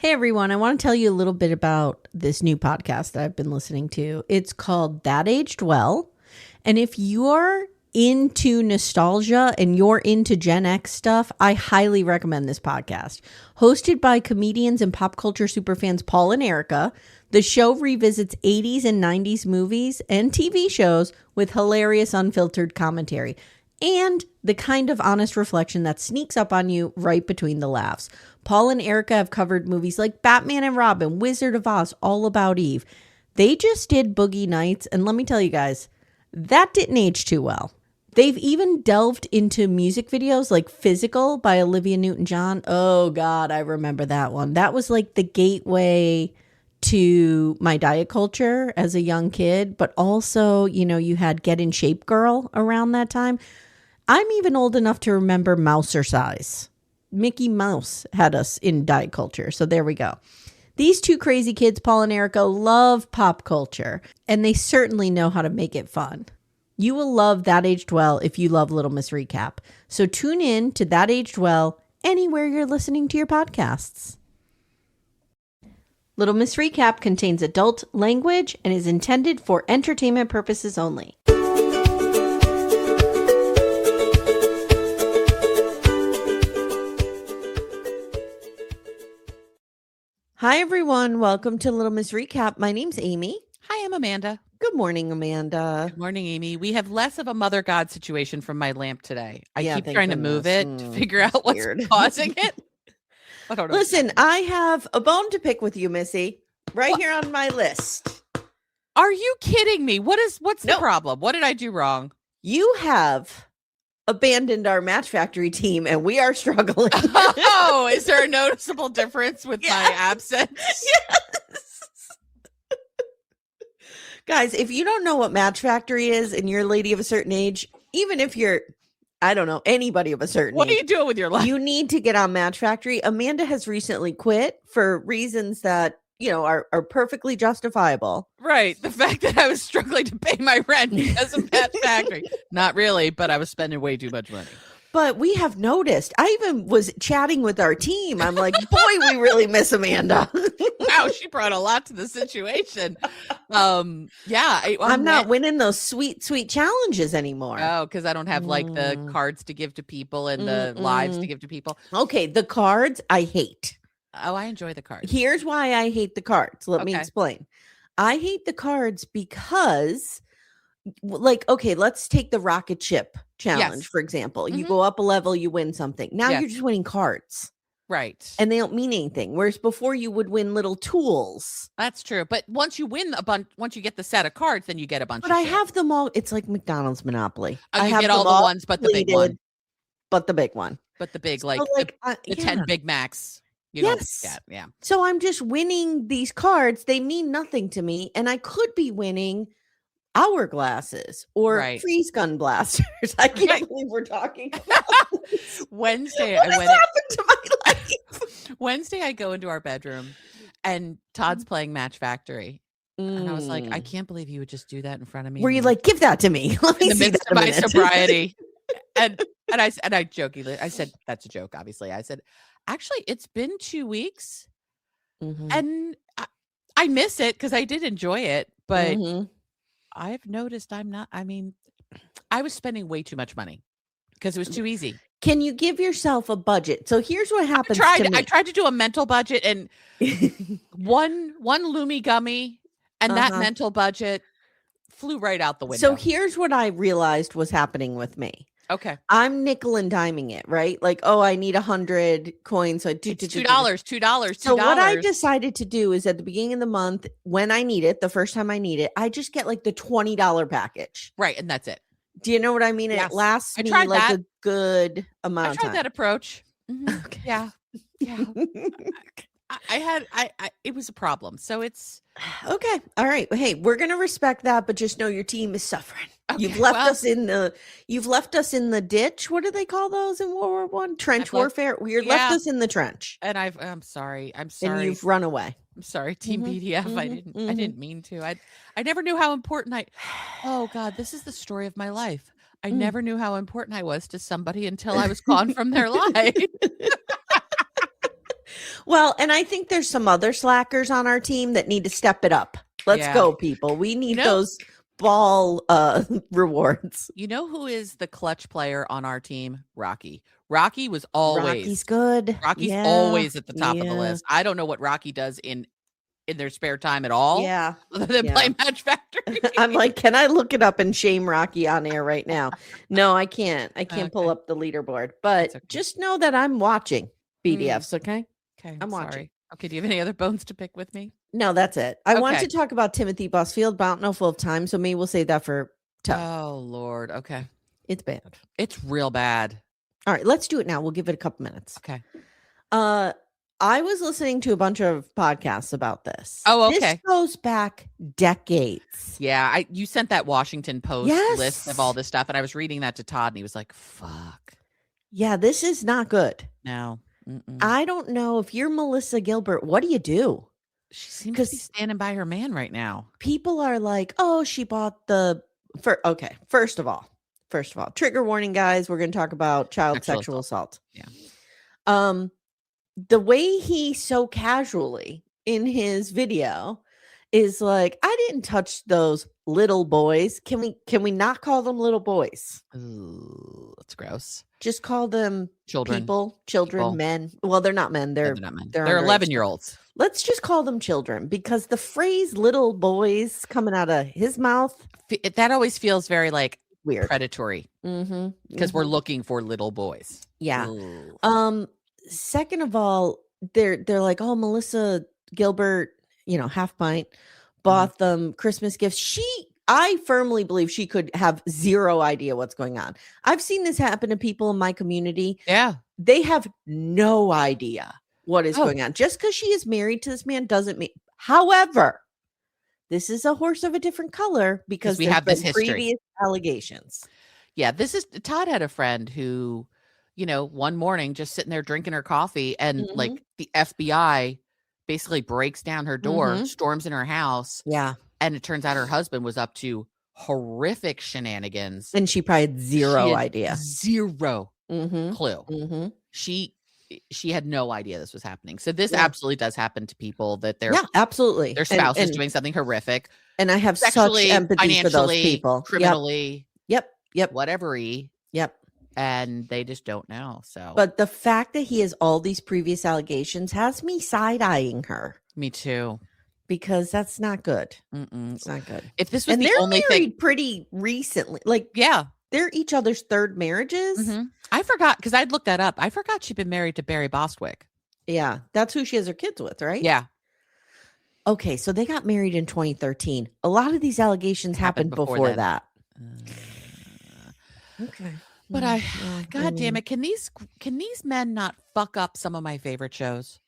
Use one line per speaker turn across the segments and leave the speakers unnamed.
Hey everyone, I want to tell you a little bit about this new podcast that I've been listening to. It's called That Aged Well. And if you're into nostalgia and you're into Gen X stuff, I highly recommend this podcast. Hosted by comedians and pop culture superfans Paul and Erica, the show revisits 80s and 90s movies and TV shows with hilarious unfiltered commentary and the kind of honest reflection that sneaks up on you right between the laughs. Paul and Erica have covered movies like Batman and Robin, Wizard of Oz, All About Eve. They just did Boogie Nights, and let me tell you guys, that didn't age too well. They've even delved into music videos like Physical by Olivia Newton-John. Oh, God, I remember that one. That was like the gateway to my diet culture as a young kid, but also, you know, you had Get in Shape Girl around that time. I'm even old enough to remember Mousercise. Mickey Mouse had us in diet culture, so there we go. These two crazy kids, Paul and Erica, love pop culture, and they certainly know how to make it fun. You will love That Aged Well if you love Little Miss Recap. So tune in to That Aged Well anywhere you're listening to your podcasts. Little Miss Recap contains adult language and is intended for entertainment purposes only. Hi, everyone. Welcome to Little Miss Recap. My name's Amy.
Hi, I'm Amanda.
Good morning, Amanda.
Good morning, Amy. We have less of a mother god situation from my lamp today. I keep
thank
trying to move it to figure out what's causing it. I don't know.
Listen, I have a bone to pick with you, Missy, right here on my list.
Are you kidding me? What's the problem? What did I do wrong?
You have abandoned our Match Factory team and we are struggling.
Oh, is there a noticeable difference with my absence?
Yes. Guys, if you don't know what Match Factory is and you're a lady of a certain age, even if you're, I don't know, anybody of a certain age.
What are you doing with your life?
You need to get on Match Factory. Amanda has recently quit for reasons that, you know, are perfectly justifiable.
Right. The fact that I was struggling to pay my rent because of Match Factory. Not really, but I was spending way too much money.
But we have noticed. I even was chatting with our team. I'm like, boy, we really miss Amanda.
Wow, she brought a lot to the situation. Yeah.
I'm not winning those sweet challenges anymore.
Oh, because I don't have like the cards to give to people and the lives to give to people.
Okay, the cards I hate.
Oh, I enjoy the cards.
Here's why I hate the cards. Let me explain. I hate the cards because, like, okay, let's take the rocket ship challenge, for example. You go up a level, you win something. Now you're just winning cards.
Right.
And they don't mean anything. Whereas before you would win little tools.
That's true. But once you win a bunch, once you get the set of cards, then you get a bunch
but
of
I
shit.
have them all. It's like McDonald's Monopoly.
Oh,
I
you
have
get all the ones, but the big one.
But the big one.
But the big,
so
like the 10 Big Macs.
Yes. Yeah. So I'm just winning these cards. They mean nothing to me. And I could be winning hourglasses or freeze gun blasters. I can't believe we're talking about
Wednesday.
What has happened to my life?
Wednesday, I go into our bedroom and Todd's playing Match Factory. And I was like, I can't believe you would just do that in front of me.
Were you like, give that to me? Let me see that in
my sobriety. and I jokingly, I said, that's a joke, obviously. I said, actually, it's been 2 weeks and I miss it because I did enjoy it. But I've noticed I was spending way too much money because it was too easy.
Can you give yourself a budget? So here's what happens.
I tried to do a mental budget and one Lumi gummy and that mental budget flew right out the window.
So here's what I realized was happening with me.
Okay.
I'm nickel and diming it, right? Like, oh, I need 100 coins. So
$2.
So what I decided to do is at the beginning of the month, when I need it, the first time I need it, I just get like the $20 package.
Right. And that's it.
Do you know what I mean? Yes. It lasts me like a good amount of time.
I tried that approach.
Okay.
Yeah. Yeah. It was a problem. So it's
okay. All right. Hey, we're going to respect that, but just know your team is suffering. Okay, you've left us in the ditch. What do they call those in World War I? Trench warfare. You left us in the trench.
And I'm sorry. And
you've run away.
I'm sorry, Team BDF. I didn't mean to. I never knew how important oh God, this is the story of my life. I never knew how important I was to somebody until I was gone from their life.
Well, and I think there's some other slackers on our team that need to step it up. Let's go, people. We need those ball rewards.
You know who is the clutch player on our team? Rocky. Rocky was always
Rocky's good.
Rocky's always at the top of the list. I don't know what Rocky does in their spare time at all.
Yeah.
Other than play Match Factory.
I'm like, can I look it up and shame Rocky on air right now? No, I can't. I can't pull up the leaderboard. But just know that I'm watching BDFs, okay?
Okay.
I'm watching.
Sorry. Okay, do you have any other bones to pick with me?
No, that's it. I want to talk about Timothy Busfield, but I don't know if we'll have time, so maybe we'll save that for tough.
Oh, Lord. Okay.
It's bad.
It's real bad.
All right, let's do it now. We'll give it a couple minutes.
Okay.
I was listening to a bunch of podcasts about this.
Oh, okay.
This goes back decades.
Yeah, you sent that Washington Post list of all this stuff, and I was reading that to Todd, and he was like, fuck.
Yeah, this is not good.
No.
I don't know if you're Melissa Gilbert, what do you do?
She seems to be standing by her man right now.
People are like, oh, she bought okay, first of all, trigger warning, guys, we're going to talk about child sexual assault.
Yeah.
The way he so casually in his video is like, I didn't touch those little boys. Can we not call them little boys?
Ooh, that's gross.
Just call them children, men. Well, they're not men. They're
not men. They're 11-year-olds.
Let's just call them children, because the phrase little boys coming out of his mouth,
that always feels very like
weird,
predatory. Because we're looking for little boys.
Yeah. Ooh. Second of all, they're like, oh, Melissa Gilbert, half pint, bought them Christmas gifts. I firmly believe she could have zero idea what's going on. I've seen this happen to people in my community.
Yeah.
They have no idea what is going on. Just because she is married to this man doesn't mean. However, this is a horse of a different color because
we have this history.
Previous allegations.
Yeah. Todd had a friend who, one morning just sitting there drinking her coffee, and like the FBI basically breaks down her door, storms in her house.
Yeah.
And it turns out her husband was up to horrific shenanigans.
And she probably had zero idea.
Zero clue. She had no idea this was happening. So this absolutely does happen to people, that
absolutely.
Their spouse is doing something horrific.
And I have sexually, such empathy for those people.
Criminally.
Yep.
Whatever-y.
Yep.
And they just don't know. So,
but the fact that he has all these previous allegations has me side-eyeing her.
Me too.
Because that's not good. It's not good.
If this was the only thing,
pretty recently, they're each other's third marriages.
I forgot, because I'd looked that up. I forgot she'd been married to Barry Bostwick.
Yeah, that's who she has her kids with, right?
Yeah.
Okay, so they got married in 2013. A lot of these allegations happened before that. Okay.
But God damn it, can these men not fuck up some of my favorite shows?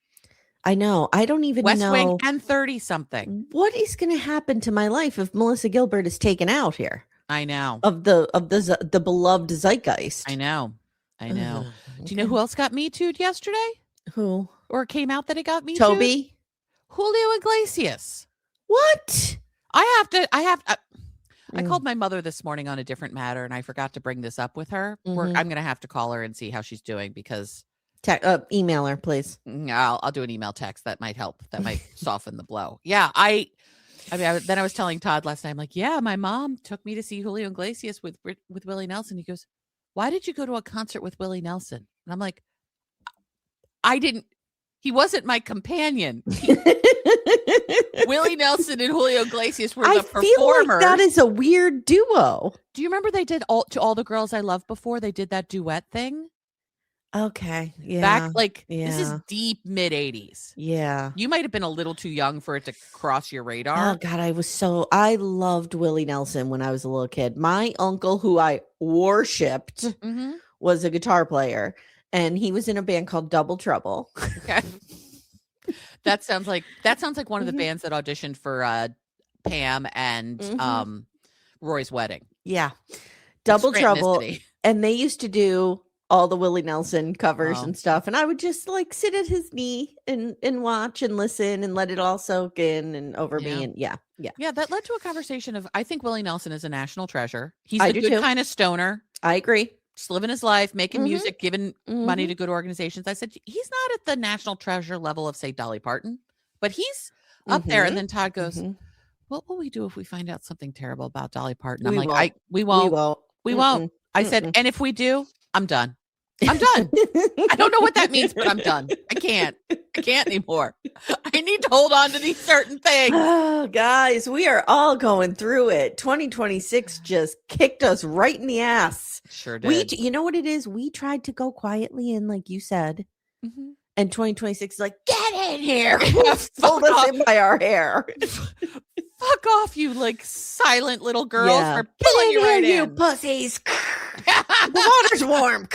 I know. I don't even
West
know.
Wing and 30-something.
What is going to happen to my life if Melissa Gilbert is taken out here?
I know.
Of the beloved zeitgeist.
I know. Do you know who else got Me Too'd yesterday?
Who?
Or came out that it got Me Too'd?
Toby?
Julio Iglesias.
What?
I called my mother this morning on a different matter, and I forgot to bring this up with her. I'm going to have to call her and see how she's doing, because
email her, please.
I'll do an email text. That might help. That might soften the blow. Yeah, then I was telling Todd last night, I'm like, yeah, my mom took me to see Julio Iglesias with Willie Nelson. He goes, why did you go to a concert with Willie Nelson? And I'm like, he wasn't my companion. Willie Nelson and Julio Iglesias were the performers. I feel like
that is a weird duo.
Do you remember they did To All the Girls I Loved Before? They did that duet thing.
Okay. Yeah.
Back this is deep mid-80s.
Yeah.
You might have been a little too young for it to cross your radar.
Oh God, I loved Willie Nelson when I was a little kid. My uncle, who I worshipped, was a guitar player, and he was in a band called Double Trouble.
Okay. That sounds like one of the bands that auditioned for Pam and Roy's wedding.
Yeah. Double Trouble. And they used to do all the Willie Nelson covers and stuff. And I would just sit at his knee and watch and listen and let it all soak in and over me. And yeah.
That led to a conversation of, I think Willie Nelson is a national treasure. He's a good kind of stoner.
I agree.
just living his life, making music, giving money to good organizations. I said, he's not at the national treasure level of, say, Dolly Parton, but he's up there. And then Todd goes, what will we do if we find out something terrible about Dolly Parton? I'm like, we won't. We won't. I said, and if we do, I'm done. I'm done. I don't know what that means, but I'm done. I can't anymore. I need to hold on to these certain things.
Oh, guys, we are all going through it. 2026 just kicked us right in the ass.
Sure did.
You know what it is? We tried to go quietly in, like you said. And 2026 is like, get in here. Hold us in by our hair.
Fuck off, you like silent little girls. We're pulling you right in.
You pussies. The water's warm.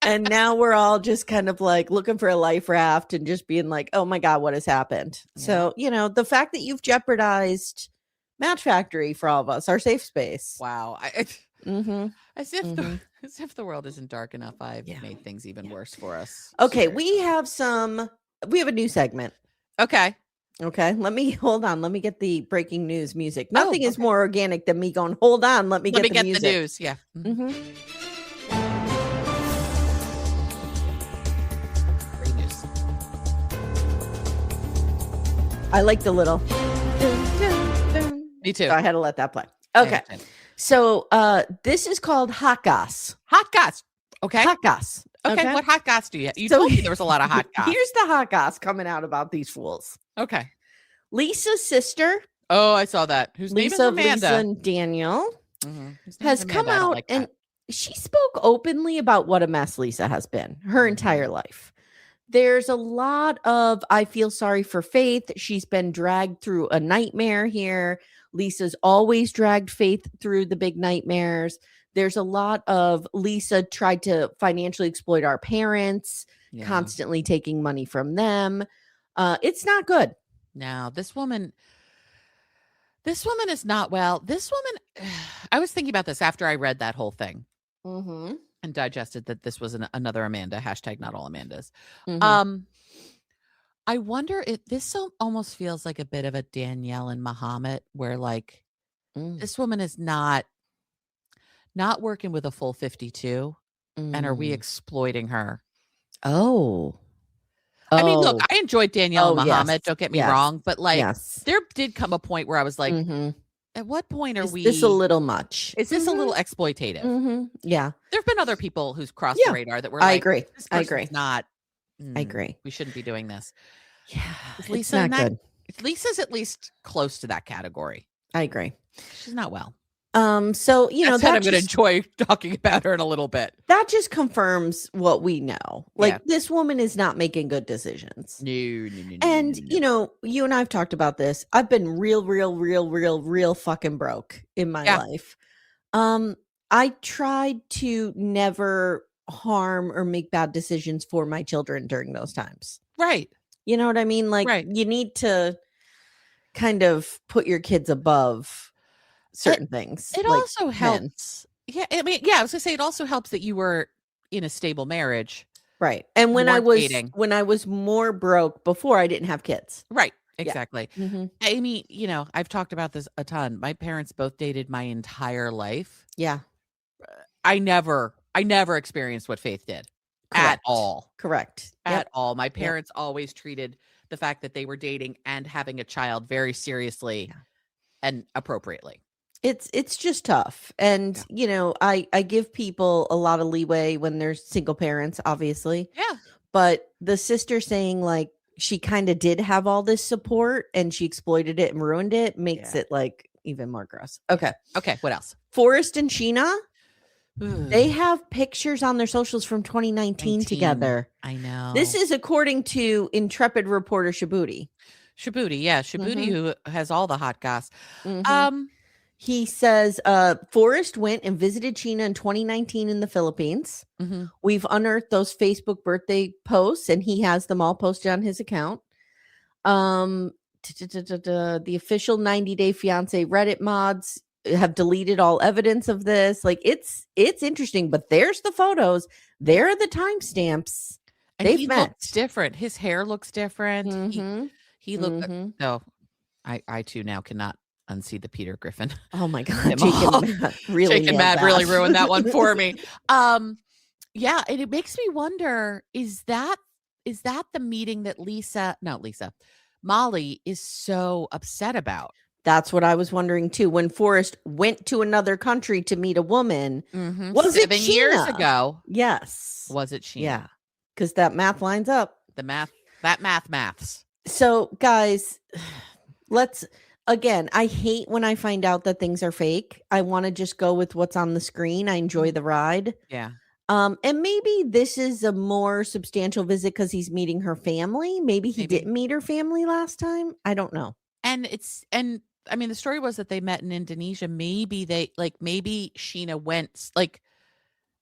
And now we're all just kind of like looking for a life raft and just being like, oh my God, what has happened? Yeah. So, the fact that you've jeopardized Match Factory for all of us, our safe space.
Wow. As if the world isn't dark enough, I've made things even worse for us.
Okay, we have a new segment.
Okay.
Let me get the breaking news music. Nothing is more organic than me going, hold on, let me get the music.
The news. Yeah. Great news.
I like the little.
Me too.
So I had to let that play. Okay. So this is called hot goss.
Hot goss. Okay.
Hot goss.
Okay. What hot goss do you have? You told me there was a lot of hot goss.
Here's the hot goss coming out about these fools.
Okay.
Lisa's sister.
Oh, I saw that. Whose name is Amanda.
Lisa and Daniel has come out and she spoke openly about what a mess Lisa has been her entire life. There's a lot of, I feel sorry for Faith. She's been dragged through a nightmare here. Lisa's always dragged Faith through the big nightmares. There's a lot of Lisa tried to financially exploit our parents, constantly taking money from them. It's not good.
No, this woman is not well. This woman, I was thinking about this after I read that whole thing and digested that this was another Amanda, hashtag not all Amandas. I wonder if this almost feels like a bit of a Danielle and Muhammad where like this woman is not working with a full 52 and are we exploiting her? I mean, look, I enjoyed Danielle and Muhammad. Yes. Don't get me wrong, but like, there did come a point where I was like, at what point is
this a little much?
Is this a little exploitative?
Yeah.
There's been other people who's crossed the radar that were like,
I agree.
I agree. Not.
I agree.
We shouldn't be doing this.
Yeah. It's not good.
Lisa's at least close to that category.
I agree.
She's not well.
So that
I'm going to enjoy talking about her in a little bit.
That just confirms what we know. Like this woman is not making good decisions.
No.
And you and I've talked about this. I've been real fucking broke in my life. I tried to never harm or make bad decisions for my children during those times.
Right.
You know what I mean? Like you need to kind of put your kids above certain things.
It
like
also helps. Yeah. I mean, I was gonna say it also helps that you were in a stable marriage.
Right. And when I was more broke before, I didn't have kids.
Right. Exactly. Yeah. I mean, I've talked about this a ton. My parents both dated my entire life.
Yeah.
I never experienced what Faith did.
Correct.
At all.
Correct.
At all. My parents always treated the fact that they were dating and having a child very seriously and appropriately.
It's just tough. And, I give people a lot of leeway when they're single parents, obviously.
Yeah.
But the sister saying like she kind of did have all this support and she exploited it and ruined it makes it like even more gross. Okay.
What else?
Forrest and Sheena. They have pictures on their socials from 2019 together.
I know.
This is according to intrepid reporter Shabuti.
Shabuti, who has all the hot goss.
He says Forrest went and visited Sheena in 2019 in the Philippines. We've unearthed those Facebook birthday posts, and he has them all posted on his account. The official 90-day Fiance Reddit mods have deleted all evidence of this. Like it's interesting, but there's the photos. There are the timestamps.
They've met. Looks different. His hair looks different. He looked. No, I too now cannot unsee the Peter Griffin.
Oh my God. Jake and Matt
really ruined that one for me. Yeah. And it makes me wonder, is that the meeting that Molly is so upset about?
That's what I was wondering too. When Forrest went to another country to meet a woman, was it
7
Sheena?
years ago?
Yes.
Was it Sheena?
Yeah. Because that math lines up.
That maths.
So guys, again, I hate when I find out that things are fake. I want to just go with what's on the screen. I enjoy the ride.
Yeah.
And maybe this is a more substantial visit because he's meeting her family. Maybe he didn't meet her family last time. I don't know.
And I mean, the story was that they met in Indonesia. Maybe maybe Sheena went,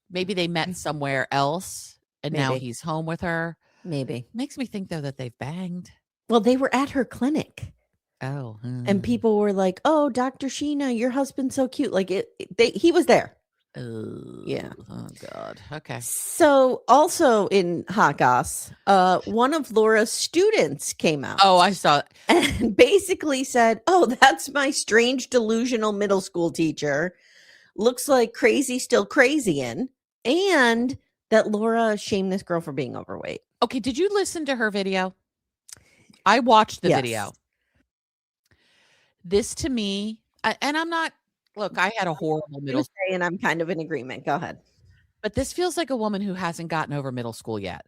maybe they met somewhere else and now he's home with her.
Maybe.
Makes me think though that they've banged.
Well, they were at her clinic.
Oh.
And people were like, "Oh, Dr. Sheena, your husband's so cute." Like he was there. Yeah.
Oh God. Okay.
So also in Hot Goss, one of Laura's students came out.
Oh, I saw it.
And basically said, "Oh, that's my strange delusional middle school teacher. Looks like crazy still crazying." And that Laura shamed this girl for being overweight.
Okay, did you listen to her video? I watched the video. This to me, and I'm not, look, I had a horrible middle school.
And I'm kind of in agreement. Go ahead.
But this feels like a woman who hasn't gotten over middle school yet.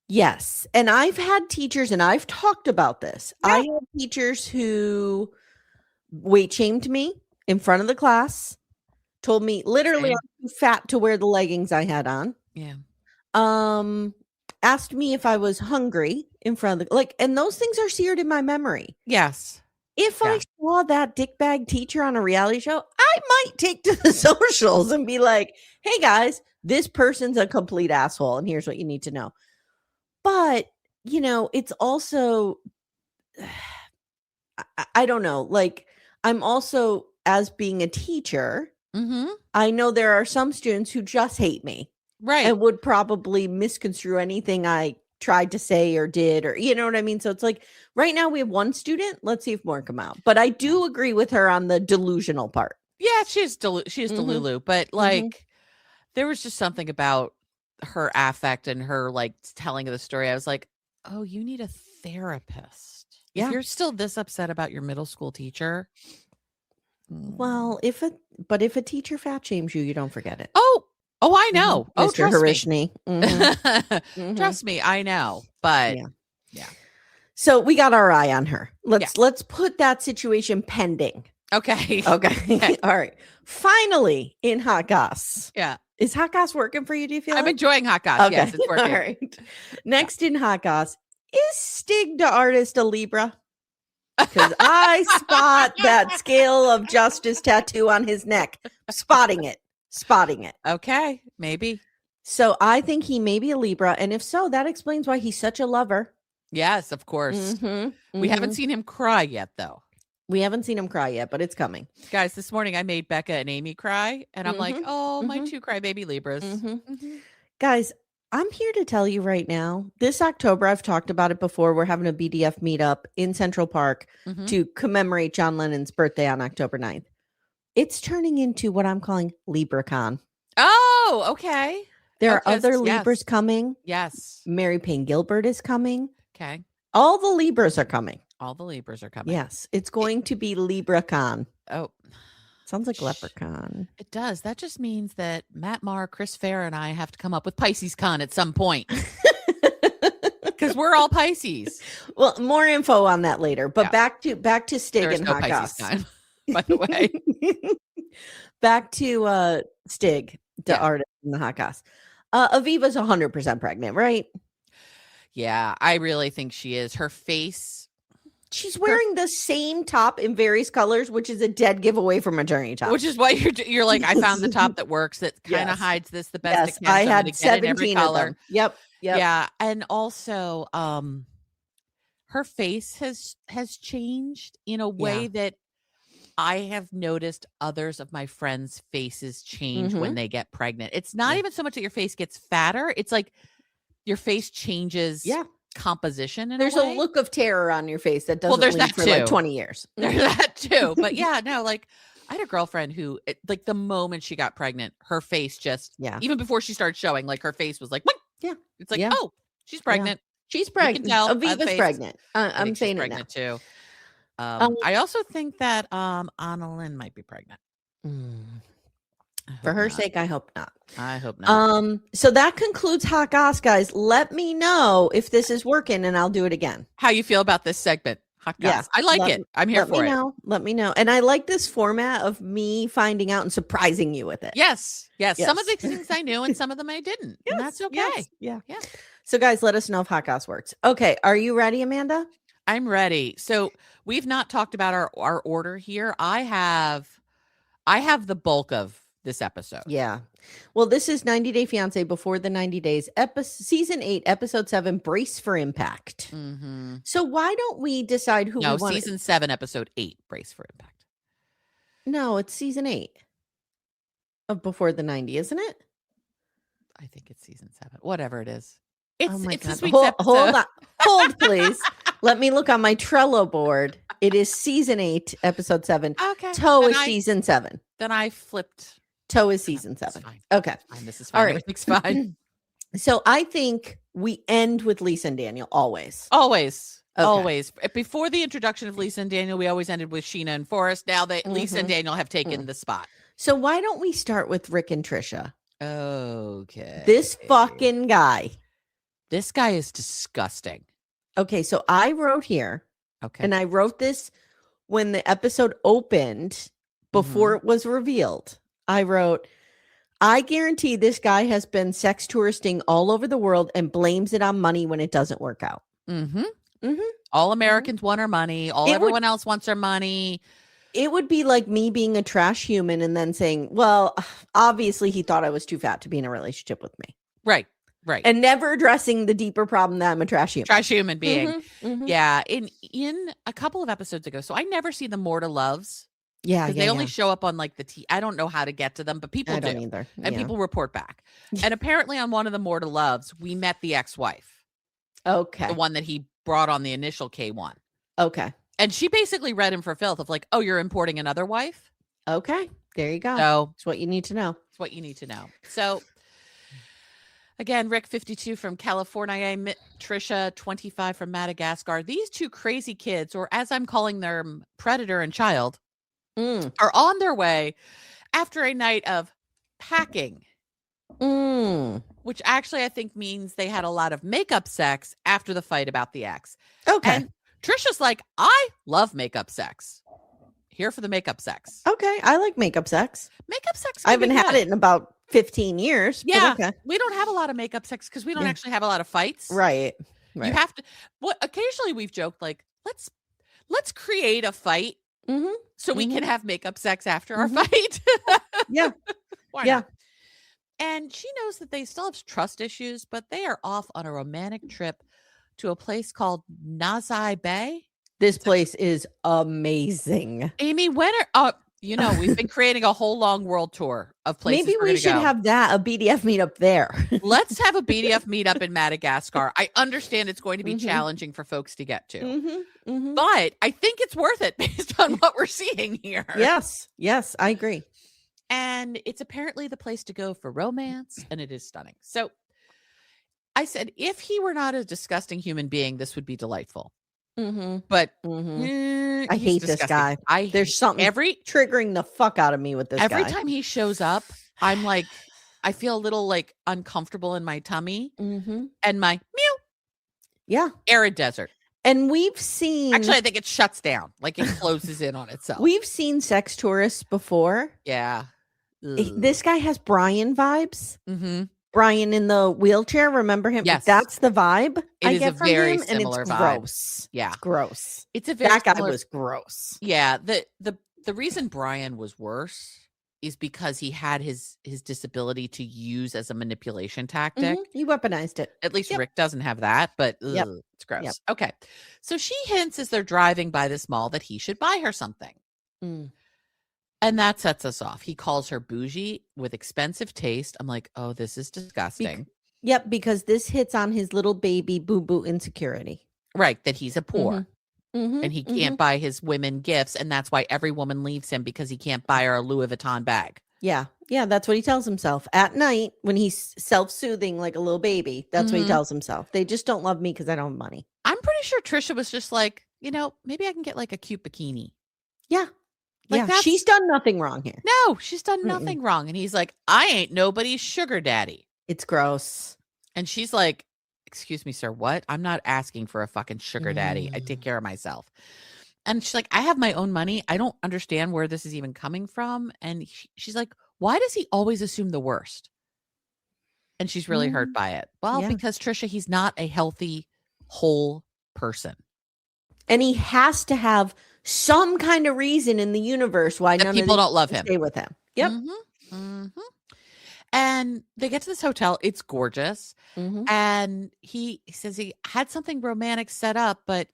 Yes. And I've had teachers, and I've talked about this. Yeah. I had teachers who weight shamed me in front of the class, told me literally I'm too fat to wear the leggings I had on.
Yeah.
Asked me if I was hungry in front of the, and those things are seared in my memory.
Yes.
If I saw that dickbag teacher on a reality show, I might take to the socials and be like, "Hey guys, this person's a complete asshole, and here's what you need to know." But, it's also, I don't know, I'm also, as being a teacher, I know there are some students who just hate me.
Right.
And would probably misconstrue anything I tried to say or did, or you know what I mean? So it's like right now we have one student. Let's see if more come out. But I do agree with her on the delusional part.
Yeah, she is Delulu. But there was just something about her affect and her telling of the story. I was like, oh, you need a therapist. Yeah. If you're still this upset about your middle school teacher.
Well, if a teacher fat shames you, you don't forget it.
Oh, I know. Oh,
Mr. Harishni.
Trust me, I know. But yeah.
So we got our eye on her. Let's put that situation pending.
Okay.
All right. Finally, in Hot Goss.
Yeah.
Is Hot Goss working for you? Do you feel
I'm enjoying Hot Goss.
Okay.
Yes, it's working.
All right. Next in Hot Goss, is Stig the artist a Libra? Because I spot that scale of justice tattoo on his neck. Spotting it.
Okay, maybe.
So I think he may be a Libra, and if so, that explains why he's such a lover.
Yes, of course. We haven't seen him cry yet, though.
We haven't seen him cry yet, but it's coming.
Guys, this morning I made Becca and Amy cry, and I'm like, oh, my two crybaby Libras.
Guys, I'm here to tell you right now, this October, I've talked about it before, we're having a BDF meetup in Central Park to commemorate John Lennon's birthday on October 9th. It's turning into what I'm calling LibraCon.
Oh, okay.
There are other Libras coming.
Yes.
Mary Payne Gilbert is coming.
Okay.
All the Libras are coming.
Yes.
It's going to be LibraCon.
Oh.
Sounds like Leprechaun.
It does. That just means that Matt Maher, Chris Fair, and I have to come up with Pisces Con at some point. Because we're all Pisces.
Well, more info on that later. But back to Stig and Hot Goss.
By the way.
Back to Stig, the artist in the Hot Goss. Aviva's 100% pregnant, right?
Yeah, I really think she is. Her face.
She's wearing the same top in various colors, which is a dead giveaway for maternity top.
Which is why you're like, I found the top that works, that kind of hides this the best.
Yes, I had 17 of them. Yep.
Yeah, and also, her face has changed in a way that I have noticed others of my friends' faces change when they get pregnant. It's not even so much that your face gets fatter. It's like your face changes composition in
There's
a way.
a look of terror on your face that doesn't
Well, there's
leave
that
for
too.
like 20 years.
There's that too. But yeah, no, like I had a girlfriend who, like the moment she got pregnant, her face just, even before she started showing, like her face was like, what?
Yeah.
It's like, oh, she's pregnant.
She's
You
pregnant.
can tell by the
Aviva's
face.
pregnant.
I
I'm
think
saying
she's
it
pregnant
now.
too. I also think that Anna Lynn might be pregnant.
For her sake, I hope not.
I hope not.
So that concludes Hot Goss, guys. Let me know if this is working and I'll do it again.
How you feel about this segment? Hot Goss. Yeah, I like it. I'm here for it.
Let me know. And I like this format of me finding out and surprising you with it.
Yes. Some of the things I knew and some of them I didn't. And that's okay.
Yeah. So guys, let us know if Hot Goss works. Okay. Are you ready, Amanda?
I'm ready. So we've not talked about our order here. I have the bulk of this episode.
Yeah. Well, this is 90 Day Fiance Before the 90 Days, season 8, episode 7, Brace for Impact.
Mm-hmm.
So why don't we decide who we want?
Season 7, episode 8, Brace for Impact.
No, it's season 8 of Before the 90, isn't it?
I think it's season 7. Whatever it is. It's this week's episode.
Hold on. Hold, please. Let me look on my Trello board. It is season 8, episode 7.
Okay.
Toe is season 7.
Then I flipped.
Toe is season 7. Okay.
Fine. This is fine.
All right.
Everything's fine.
So I think we end with Lisa and Daniel always.
Always. Before the introduction of Lisa and Daniel, we always ended with Sheena and Forrest. Now that Lisa and Daniel have taken the spot.
So why don't we start with Rick and Trisha?
Okay.
This fucking guy.
This guy is disgusting.
Okay, so I wrote here.
Okay.
And I wrote this when the episode opened before it was revealed. I wrote, I guarantee this guy has been sex touristing all over the world and blames it on money when it doesn't work out.
All Americans want our money. Everyone else wants our money.
It would be like me being a trash human and then saying, well, obviously he thought I was too fat to be in a relationship with me.
Right.
And never addressing the deeper problem that I'm a trash human.
Trash human being. Yeah. In a couple of episodes ago. So I never see the Morta Loves.
Yeah.
They only show up on like I don't know how to get to them, but people do.
I don't either.
And people report back. And apparently on one of the Morta Loves, we met the ex-wife.
Okay.
The one that he brought on the initial K1.
Okay.
And she basically read him for filth of like, oh, you're importing another wife?
Okay. There you go.
So
it's what you need to know.
It's what you need to know. So again, Rick 52 from California, Trisha 25 from Madagascar. These two crazy kids, or as I'm calling them, Predator and Child, are on their way after a night of packing. Which actually I think means they had a lot of makeup sex after the fight about the ex.
Okay.
And Trisha's like, I love makeup sex. Here for the makeup sex.
Okay. I like makeup sex.
Makeup sex.
I haven't had it in about 15 years.
Yeah.
Okay.
We don't have a lot of makeup sex because we don't actually have a lot of fights.
Right.
You have to. Occasionally we've joked like, let's create a fight so we can have makeup sex after our fight.
Yeah.
Why not? And she knows that they still have trust issues, but they are off on a romantic trip to a place called Nazai Bay.
This place is amazing.
Amy, when we've been creating a whole long world tour of places.
Maybe we should have a BDF meetup there.
Let's have a BDF meetup in Madagascar. I understand it's going to be challenging for folks to get to, but I think it's worth it based on what we're seeing here.
Yes, I agree.
And it's apparently the place to go for romance, and it is stunning. So I said, if he were not a disgusting human being, this would be delightful. But
I hate
disgusting.
this guy. There's something triggering the fuck out of me with this guy.
Every time he shows up, I'm like, I feel a little like uncomfortable in my tummy and my arid desert.
And we've seen,
actually, I think it shuts down, like it closes in on itself.
We've seen sex tourists before.
Yeah.
This guy has Brian vibes. Brian in the wheelchair. Remember him?
Yes.
That's the vibe I
is
get
a
from
very
him. And it's
similar vibe.
Gross.
Yeah.
It's gross.
It's a very
that guy
similar-
was gross.
Yeah. The reason Brian was worse is because he had his disability to use as a manipulation tactic.
He weaponized it.
At least Rick doesn't have that, but it's gross. Okay. So she hints as they're driving by this mall that he should buy her something. And that sets us off. He calls her bougie with expensive taste. I'm like, oh, this is disgusting.
Yep, because this hits on his little baby boo-boo insecurity.
Right, that he's a poor.
Mm-hmm,
and he can't buy his women gifts, and that's why every woman leaves him, because he can't buy her a Louis Vuitton bag.
Yeah, that's what he tells himself at night when he's self-soothing like a little baby. That's what he tells himself. They just don't love me because I don't have money.
I'm pretty sure Trisha was just like, maybe I can get like a cute bikini.
Yeah. She's done nothing wrong here.
No, she's done nothing wrong. And he's like, I ain't nobody's sugar daddy.
It's gross.
And she's like, excuse me, sir, what? I'm not asking for a fucking sugar daddy. I take care of myself. And she's like, I have my own money. I don't understand where this is even coming from. And she's like, why does he always assume the worst? And she's really hurt by it. Well, because Trisha, he's not a healthy, whole person.
And he has to have some kind of reason in the universe why
that
none
people
of
don't love him.
Stay with him. Yep.
And they get to this hotel. It's gorgeous. And he says he had something romantic set up, but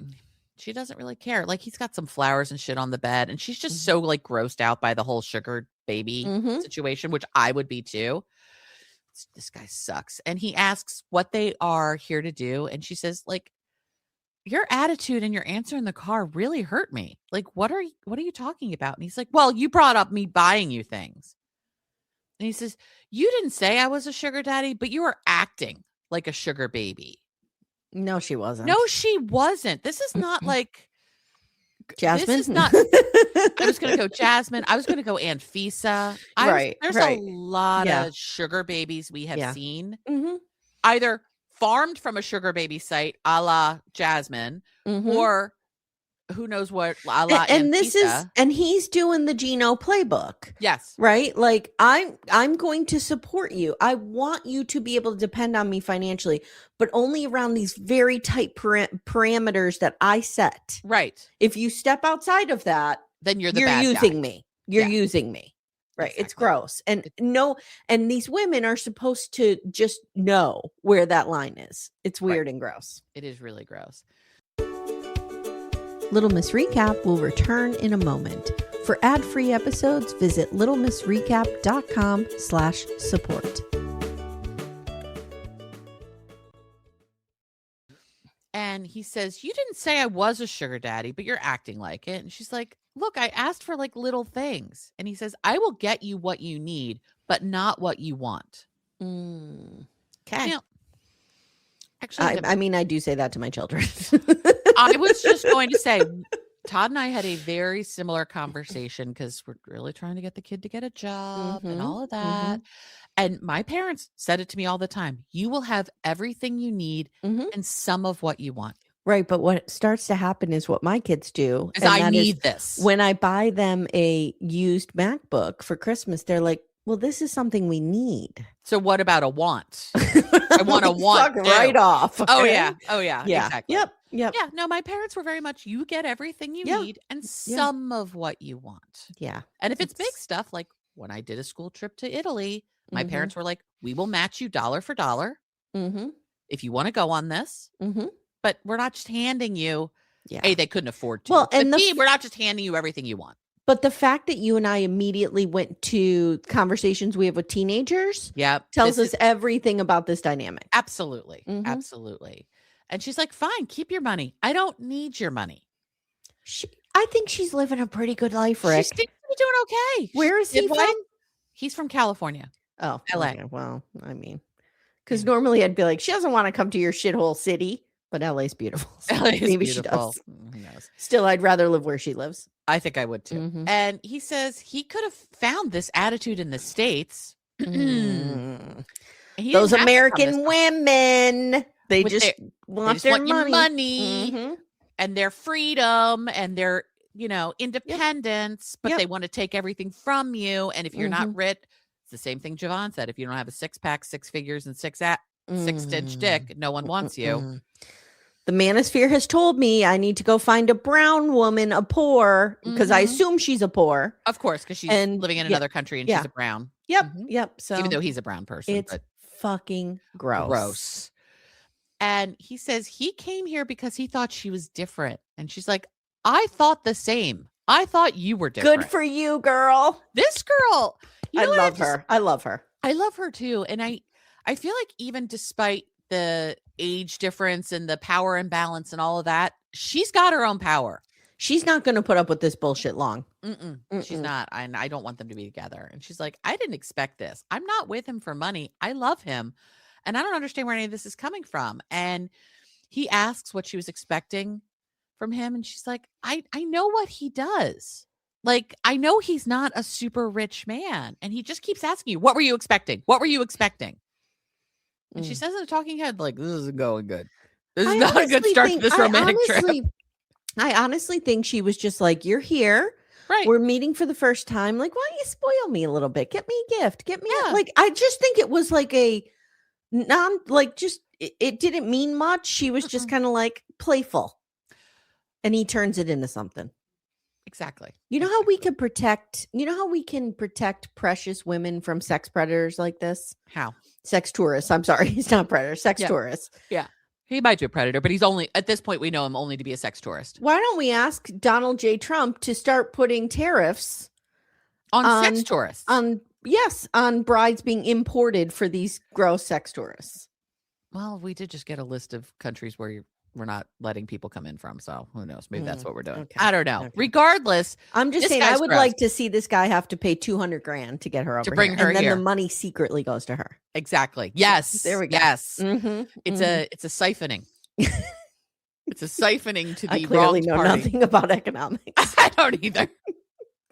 she doesn't really care. Like, he's got some flowers and shit on the bed. And she's just so like grossed out by the whole sugar baby situation, which I would be too. This guy sucks. And he asks what they are here to do. And she says, like, your attitude and your answer in the car really hurt me. Like, what are you talking about? And he's like, well, you brought up me buying you things. And he says, you didn't say I was a sugar daddy, but you were acting like a sugar baby.
No, she wasn't.
No, she wasn't. This is not like
Jasmine.
This is not. I was going to go Jasmine. I was going to go Anfisa. There's a lot of sugar babies we have seen. Either farmed from a sugar baby site, a la Jasmine, or who knows what, a la
and
Anfisa.
This is, and he's doing the Gino playbook.
Yes.
Right? Like, I'm going to support you. I want you to be able to depend on me financially, but only around these very tight parameters that I set.
Right.
If you step outside of that,
then you're
using me. You're using me. Right. Exactly. It's gross. And these women are supposed to just know where that line is. It's weird and gross.
It is really gross.
Little Miss Recap will return in a moment. For ad-free episodes, visit littlemissrecap.com/support.
And he says, you didn't say I was a sugar daddy, but you're acting like it. And she's like, look, I asked for like little things. And he says, I will get you what you need, but not what you want.
Okay.
Actually,
I mean, I do say that to my children.
I was just going to say, Todd and I had a very similar conversation because we're really trying to get the kid to get a job and all of that. And my parents said it to me all the time. You will have everything you need and some of what you want.
Right. But what starts to happen is what my kids do.
Is I need this.
When I buy them a used MacBook for Christmas, they're like, well, this is something we need.
So what about a want? I want a want.
Right off. Okay?
Oh, yeah. Oh, yeah.
Yeah.
Exactly.
Yep.
Yeah. No, my parents were very much, you get everything you need and some of what you want.
Yeah.
And if it's big stuff, like when I did a school trip to Italy, my parents were like, we will match you dollar for dollar if you want to go on this. But we're not just handing you, A, they couldn't afford to. Well, and B, we're not just handing you everything you want.
But the fact that you and I immediately went to conversations we have with teenagers tells us everything about this dynamic.
Absolutely. Absolutely. And she's like, fine, keep your money. I don't need your money.
I think she's living a pretty good life, Rick.
She's doing okay.
Where is he from?
He's from California.
Oh,
LA.
Okay. Well, I mean, because normally I'd be like, she doesn't want to come to your shithole city, but LA's beautiful. So
LA's
maybe
beautiful.
She does.
Who knows?
Still, I'd rather live where she lives.
I think I would too. And he says he could have found this attitude in the States.
Those American women, they just want their money.
And their freedom and their, independence, but they want to take everything from you. And if you're not rich, it's the same thing Javon said. If you don't have a 6-pack, 6 figures, and 6-stitch dick, no one wants you.
The manosphere has told me I need to go find a brown woman, a poor, because I assume she's a poor.
Of course, because she's living in another country and she's a brown.
Yep. So
even though he's a brown person,
it's fucking gross.
And he says he came here because he thought she was different. And she's like, I thought the same. I thought you were different.
Good for you, girl.
This girl.
I love her. I love her.
I love her too. And I feel like even despite the age difference and the power imbalance and all of that, she's got her own power.
She's not going to put up with this bullshit long.
She's not. And I don't want them to be together. And she's like, I didn't expect this. I'm not with him for money. I love him. And I don't understand where any of this is coming from. And he asks what she was expecting from him. And she's like, I know what he does. Like, I know he's not a super rich man. And he just keeps asking you, what were you expecting? What were you expecting? And she says in a talking head, like, this isn't going good. This is not a good start to this romantic trip.
I honestly think she was just like, you're here.
Right.
We're meeting for the first time. Like, why don't you spoil me a little bit? Get me a gift. Get me like, I just think it was like it didn't mean much. She was just kind of like playful. And he turns it into something.
Exactly.
You know how we can protect precious women from sex predators like this?
How?
Sex tourists. I'm sorry. He's not predator. Sex tourists.
Yeah. He might be a predator, but he's only, at this point, we know him only to be a sex tourist.
Why don't we ask Donald J. Trump to start putting tariffs
on sex tourists?
On brides being imported for these gross sex tourists.
Well, we did just get a list of countries where we're not letting people come in from. So who knows? Maybe that's what we're doing. Okay. I don't know. Okay. Regardless,
I'm just saying I would like to see this guy have to pay $200,000 to get her over
to bring
here,
her
and then
here.
The money secretly goes to her.
Exactly. Yes.
There we go.
Yes. It's a siphoning. It's a siphoning to the
I clearly know
party.
Nothing about economics.
I don't either.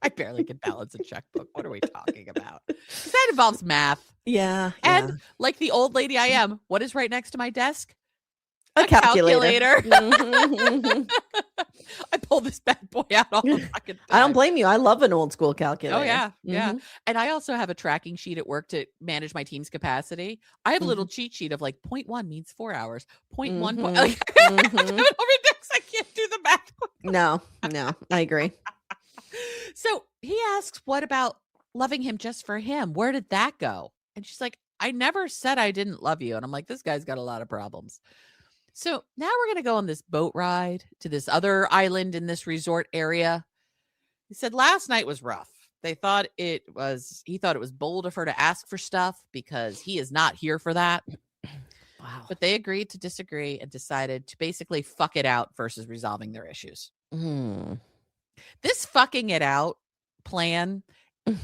I barely can balance a checkbook. What are we talking about? That involves math.
Yeah.
And like the old lady I am, what is right next to my desk?
A calculator.
I pull this bad boy out all the fucking time.
I don't blame you. I love an old school calculator.
Oh, yeah. Yeah. And I also have a tracking sheet at work to manage my team's capacity. I have a little cheat sheet of like 0.1 means 4 hours. 0.1. Like, I can't do the math.
No, I agree.
So he asks, what about loving him just for him? Where did that go? And she's like, I never said I didn't love you. And I'm like, this guy's got a lot of problems. So now we're going to go on this boat ride to this other island in this resort area. He said last night was rough. He thought it was bold of her to ask for stuff because he is not here for that. Wow. But they agreed to disagree and decided to basically fuck it out versus resolving their issues. This fucking it out plan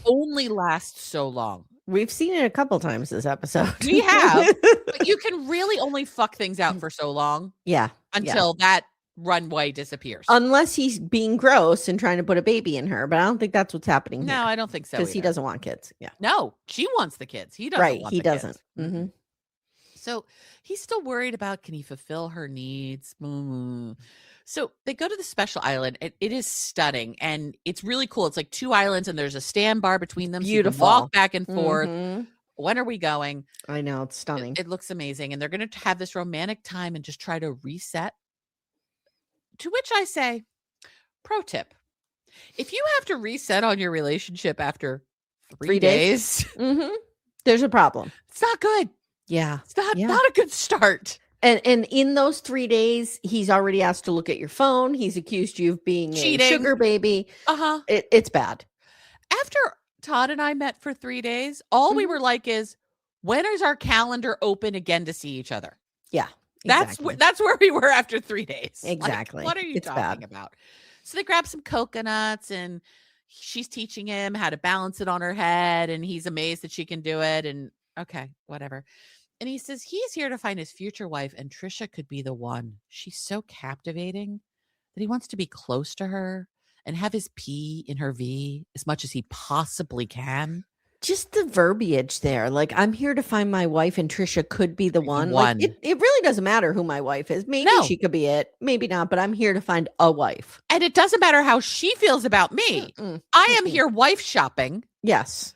only lasts so long.
We've seen it a couple times this episode.
We have. But you can really only fuck things out for so long.
Yeah.
Until that runway disappears.
Unless he's being gross and trying to put a baby in her. But I don't think that's what's happening here.
No, I don't think so.
Because he doesn't want kids. Yeah.
No, she wants the kids. He doesn't want the kids.
He doesn't.
So he's still worried about, can he fulfill her needs? So they go to the special island. It is stunning. And it's really cool. It's like 2 islands and there's a stand bar between them.
Beautiful.
So you can walk back and forth. When are we going?
I know. It's stunning.
It looks amazing. And they're going to have this romantic time and just try to reset. To which I say, pro tip. If you have to reset on your relationship after 3 days,
there's a problem.
It's not good.
Yeah.
It's not a good start.
And in those 3 days, he's already asked to look at your phone. He's accused you of being cheating. A sugar baby. It's bad.
After Todd and I met for 3 days, all we were like is, when is our calendar open again to see each other?
Yeah.
Exactly. That's where we were after 3 days.
Exactly.
Like, what are you talking about? So they grab some coconuts and she's teaching him how to balance it on her head. And he's amazed that she can do it. And okay, whatever. And he says he's here to find his future wife, and Trisha could be the one. She's so captivating that he wants to be close to her and have his P in her V as much as he possibly can.
Just the verbiage there. Like, I'm here to find my wife, and Trisha could be the one. Like, it really doesn't matter who my wife is. Maybe she could be it. Maybe not. But I'm here to find a wife.
And it doesn't matter how she feels about me. I am here wife shopping.
Yes.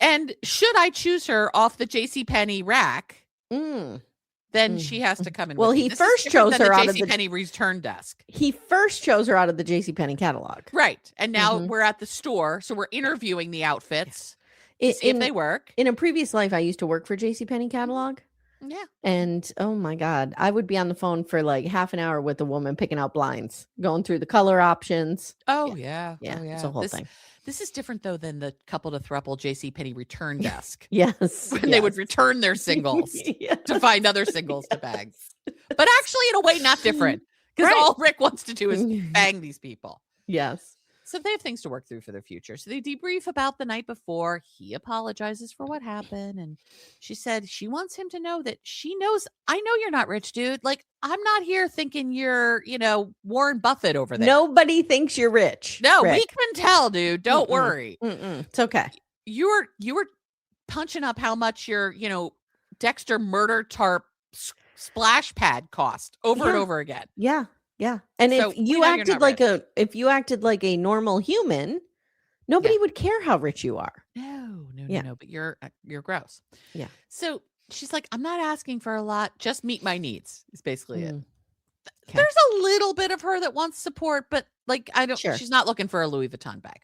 And should I choose her off the JCPenney rack, then she has to come in.
Well, he first chose her out of the
JCPenney return desk.
He first chose her out of the JCPenney catalog.
Right. And now we're at the store. So we're interviewing the outfits to see if they work.
In a previous life, I used to work for JCPenney catalog.
Yeah.
And oh my God, I would be on the phone for like half an hour with a woman picking out blinds, going through the color options.
Oh, yeah.
Yeah.
Oh, yeah.
It's a whole thing.
This is different, though, than the couple to thruple JCPenney return desk.
Yes.
When they would return their singles to find other singles to bag. But actually, in a way, not different. Because all Rick wants to do is bang these people.
Yes.
So they have things to work through for their future. So they debrief about the night before. He apologizes for what happened. And she said she wants him to know that she knows, I know you're not rich, dude. Like, I'm not here thinking you're, Warren Buffett over there.
Nobody thinks you're rich.
No,
Rick.
we can tell, dude. Don't worry.
It's okay.
You were punching up how much your, Dexter murder tarp splash pad cost over and over again.
Yeah. Yeah. And
So
if you acted like a normal human, nobody would care how rich you are.
No, but you're gross.
Yeah.
So she's like, I'm not asking for a lot, just meet my needs. Is basically it.
Okay.
There's a little bit of her that wants support, but like she's not looking for a Louis Vuitton bag.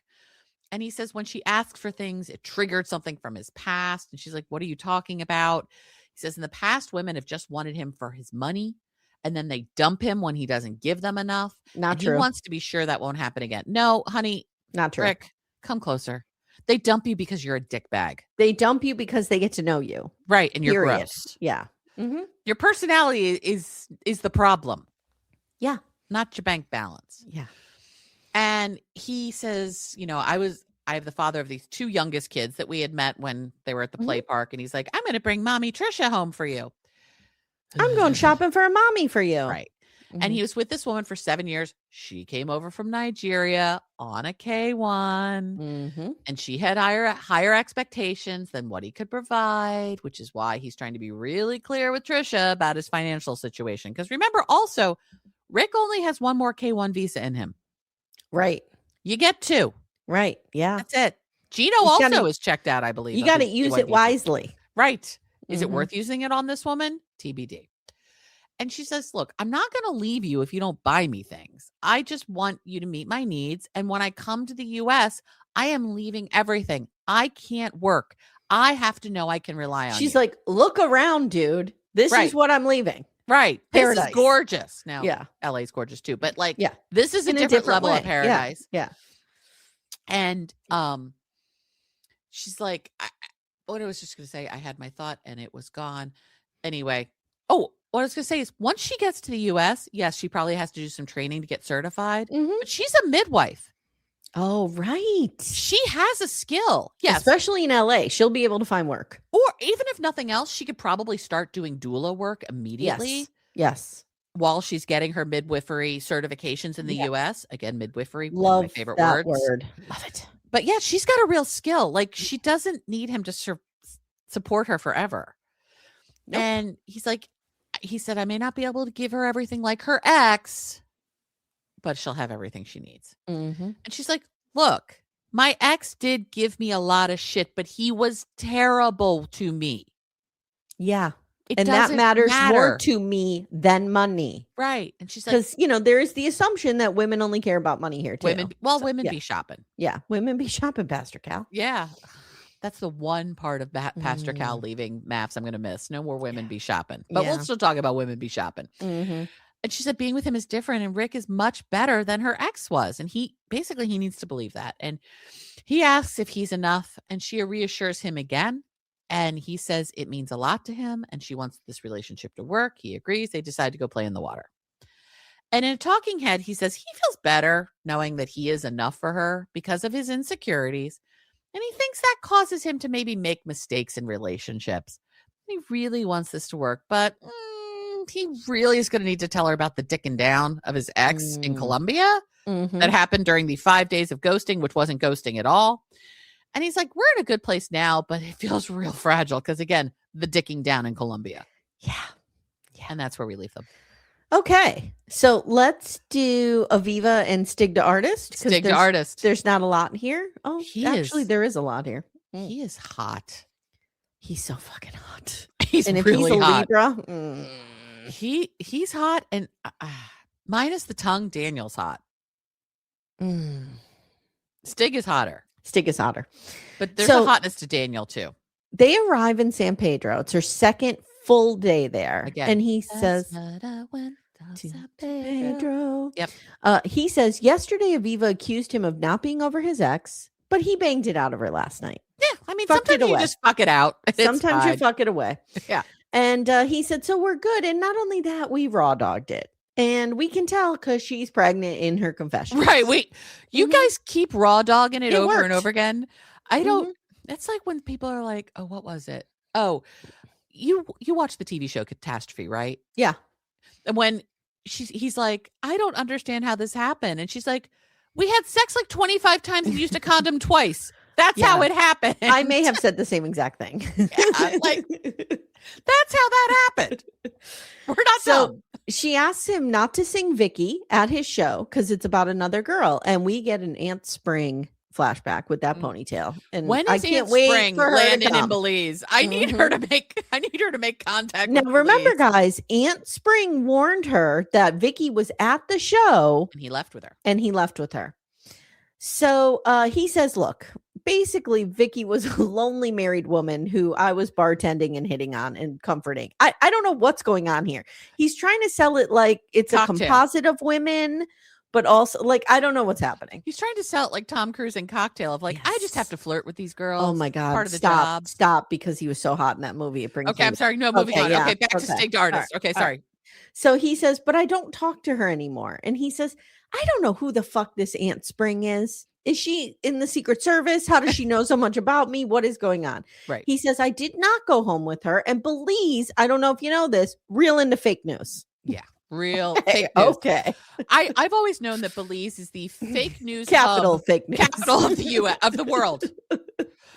And he says when she asked for things, it triggered something from his past. And she's like, what are you talking about? He says in the past, women have just wanted him for his money. And then they dump him when he doesn't give them enough.
Not true.
He wants to be sure that won't happen again. No, honey.
Not true.
Rick, come closer. They dump you because you're a dick bag.
They dump you because they get to know you.
Right. And you're gross.
Yeah.
Your personality is the problem.
Yeah.
Not your bank balance.
Yeah.
And he says, I have the father of these two youngest kids that we had met when they were at the play park. And he's like, I'm going to bring mommy Trisha home for you.
I'm going shopping for a mommy for you.
Right. And he was with this woman for 7 years. She came over from Nigeria on a K1. And she had higher expectations than what he could provide, which is why he's trying to be really clear with Trisha about his financial situation. Because remember, also, Rick only has one more K1 visa in him.
Right.
You get two.
Right. Yeah.
That's it. Gino also is checked out, I believe.
You got to use it wisely.
Right. Is it worth using it on this woman? TBD. And she says, look, I'm not going to leave you if you don't buy me things. I just want you to meet my needs. And when I come to the US, I am leaving everything. I can't work. I have to know I can rely on you.
She's like, look around, dude. This is what I'm leaving.
Right.
Paradise.
This is gorgeous. Now,
yeah.
LA's gorgeous too. But like, this is a different level of paradise.
Yeah.
And she's like, what I was just going to say, I had my thought and it was gone. Anyway. Oh, what I was going to say is once she gets to the US, yes, she probably has to do some training to get certified. But she's a midwife.
Oh, right.
She has a skill. Yes.
Especially in LA. She'll be able to find work.
Or even if nothing else, she could probably start doing doula work immediately.
Yes.
While she's getting her midwifery certifications in the US. Again, midwifery,
Love
one of my favorite
that
words.
Word. Love it.
But yeah, she's got a real skill. Like she doesn't need him to support her forever. Nope. And he said, I may not be able to give her everything like her ex, but she'll have everything she needs. And she's like, look, my ex did give me a lot of shit, but he was terrible to me.
Yeah. And that matters more to me than money.
Right. And she's like,
because, there is the assumption that women only care about money here, too.
Women be shopping.
Yeah. Women be shopping, Pastor Cal.
Yeah. That's the one part of Pastor Cal leaving MAFS I'm going to miss. No more women be shopping. But we'll still talk about women be shopping. And she said being with him is different. And Rick is much better than her ex was. And he needs to believe that. And he asks if he's enough. And she reassures him again. And he says it means a lot to him. And she wants this relationship to work. He agrees. They decide to go play in the water. And in a talking head, he says he feels better knowing that he is enough for her because of his insecurities. And he thinks that causes him to maybe make mistakes in relationships. He really wants this to work, but he really is going to need to tell her about the dicking down of his ex in Colombia that happened during the 5 days of ghosting, which wasn't ghosting at all. And he's like, we're in a good place now, but it feels real fragile because, again, the dicking down in Colombia.
Yeah.
And that's where we leave them.
Okay. So let's do Aviva and Stig to Artist.
Stig to Artist.
There's not a lot here. Oh, there is a lot here.
He is hot.
He's so fucking hot.
He's
and
really
if he's a
hot.
Libra,
he's hot. And minus the tongue, Daniel's hot. Stig is hotter.
But
there's a hotness to Daniel too.
They arrive in San Pedro. It's her second full day there.
Again.
And he says, Pedro.
Yep.
He says, yesterday Aviva accused him of not being over his ex, but he banged it out of her last night.
Yeah. I mean,
Fucked
sometimes
it
you
away.
just fuck it out.
Sometimes you fuck it away.
Yeah.
And he said, so we're good. And not only that, we raw dogged it. And we can tell because she's pregnant in her confession.
Right. Wait, you guys keep raw dogging it over
worked.
and over again. I don't. It's like when people are like, oh, what was it? Oh, you watch the TV show Catastrophe, right?
Yeah.
And when he's like, I don't understand how this happened. And she's like, we had sex like 25 times and used a condom twice. That's how it happened.
I may have said the same exact thing.
Yeah, like, that's how that happened. We're not dumb.
She asks him not to sing Vicky at his show because it's about another girl. And we get an Aunt Spring flashback with that ponytail. And
when is
I can't
Aunt
wait
Spring
for her
landing
to come.
in Belize? I need her to make contact.
Now
with
remember,
Belize.
guys, Aunt Spring warned her that Vicky was at the show.
And he left with her.
So he says, look, basically Vicky was a lonely married woman who I was bartending and hitting on and comforting. I don't know what's going on here. He's trying to sell it like it's a composite of women, but also like, I don't know what's happening.
He's trying to sell it like Tom Cruise in Cocktail of like, I just have to flirt with these girls.
Oh my God.
Part of the job.
Stop, because he was so hot in that movie. It brings
okay, I'm sorry. No, moving on.
Yeah.
Okay, back to Stig to Artist. Okay, sorry.
Right. So he says, but I don't talk to her anymore. And he says, I don't know who the fuck this Aunt Spring is. Is she in the Secret Service? How does she know so much about me? What is going on?
Right.
He says, I did not go home with her. And Belize, I don't know if you know this, real into fake news.
Yeah. Real fake news.
Okay.
I've always known that Belize is the fake news
capital fake news.
Capital of the US of the world.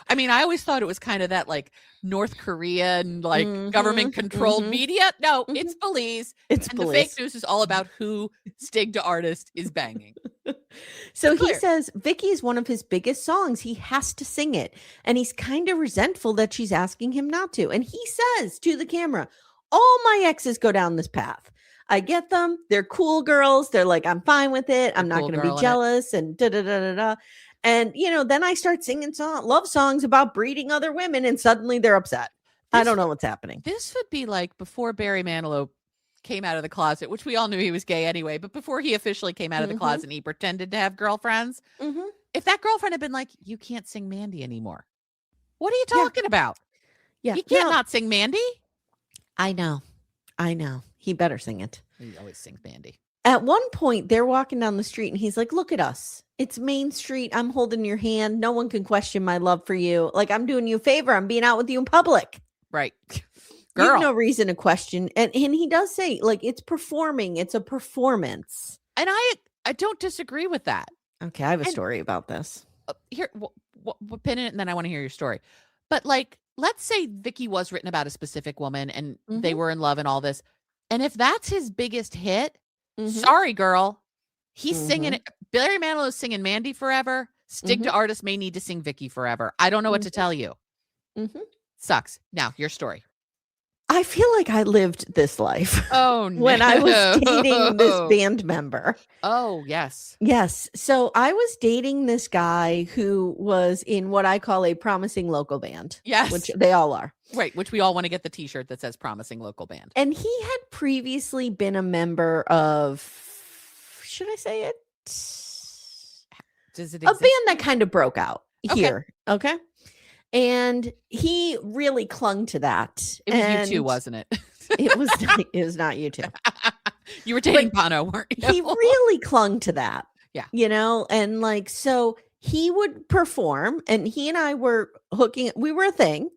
I mean, I always thought it was kind of that like North Korean, like government controlled media. No, it's Belize.
It's
and
Belize.
The fake news is all about who Stig to Artist is banging.
So he says Vicky is one of his biggest songs. He has to sing it. And he's kind of resentful that she's asking him not to. And he says to the camera, all my exes go down this path. I get them. They're cool girls. They're like, I'm fine with it. I'm not going to be jealous and da da da da da. And, you know, then I start singing love songs about breeding other women and suddenly they're upset. I don't know what's happening.
This would be like before Barry Manilow came out of the closet, which we all knew he was gay anyway, but before he officially came out of the closet and he pretended to have girlfriends. If that girlfriend had been like, you can't sing Mandy anymore. What are you talking about? Yeah. You can't not sing Mandy.
I know. He better sing it.
He always sings Mandy.
At one point, they're walking down the street and he's like, look at us. It's Main Street. I'm holding your hand. No one can question my love for you. Like, I'm doing you a favor. I'm being out with you in public.
Right.
Girl. You have no reason to question. And he does say, like, it's performing. It's a performance.
And I don't disagree with that.
Okay, I have a story about this.
Here, we'll pin it and then I want to hear your story. But, like, let's say Vicky was written about a specific woman and they were in love and all this. And if that's his biggest hit, sorry, girl. He's singing it. Barry Manilow is singing Mandy forever. Stig to Artist may need to sing Vicky forever. I don't know what to tell you. Sucks. Now, your story.
I feel like I lived this life.
Oh, no.
When I was dating this band member.
Oh, yes.
Yes. So I was dating this guy who was in what I call a promising local band.
Yes.
Which they all are.
Right. Which we all want to get the t-shirt that says promising local band.
And he had previously been a member of, should I say it?
Does it
exist? A band that kind of broke out here. Okay. And he really clung to that.
It was you too, wasn't it?
It was not you too.
You were dating Bono, weren't you?
He really clung to that.
Yeah.
You know, and like, so he would perform and he and I were we were a thing.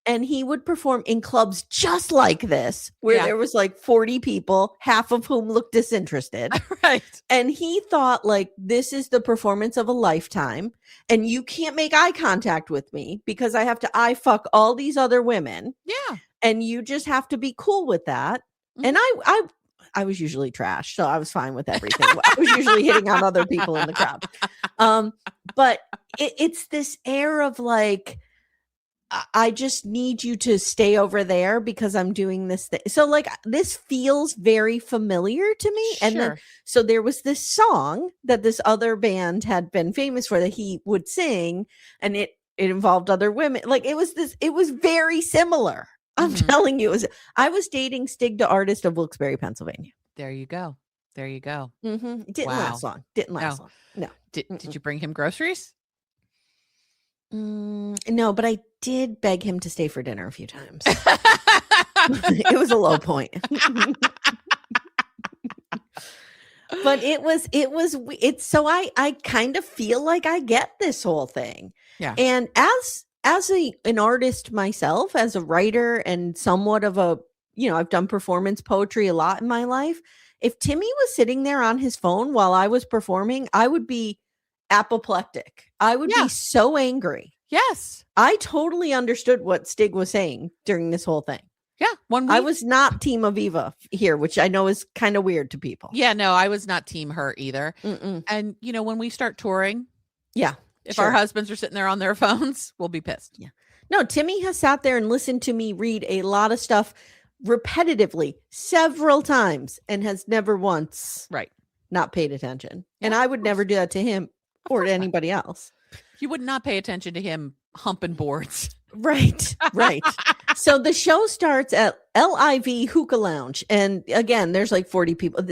And he would perform in clubs just like this, where there was like 40 people, half of whom looked disinterested.
Right.
And he thought like, this is the performance of a lifetime. And you can't make eye contact with me because I have to eye fuck all these other women.
Yeah.
And you just have to be cool with that. And I was usually trash, so I was fine with everything. I was usually hitting on other people in the crowd. But it's this air of like, I just need you to stay over there because I'm doing this thing. So like this feels very familiar to me.
Sure.
And then, so there was this song that this other band had been famous for that he would sing and it involved other women. Like it was very similar. I'm telling you, I was dating Stig, the artist of Wilkes-Barre, Pennsylvania.
There you go. There you go.
It didn't last long. Didn't last long. No.
Did you bring him groceries?
No, but I did beg him to stay for dinner a few times. It was a low point. But it's so I kind of feel like I get this whole thing.
Yeah.
And as an artist myself, as a writer and somewhat of a, I've done performance poetry a lot in my life. If Timmy was sitting there on his phone while I was performing, I would be apoplectic. I would be so angry.
Yes.
I totally understood what Stig was saying during this whole thing.
Yeah.
I was not team Aviva here, which I know is kind of weird to people.
Yeah, no, I was not team her either. And, when we start touring, if our husbands are sitting there on their phones, we'll be pissed.
Yeah. No, Timmy has sat there and listened to me read a lot of stuff repetitively several times and has never once not paid attention. And I would never do that to him or to anybody else.
You would not pay attention to him humping boards.
Right. So the show starts at LIV Hookah Lounge. And again, there's like 40 people.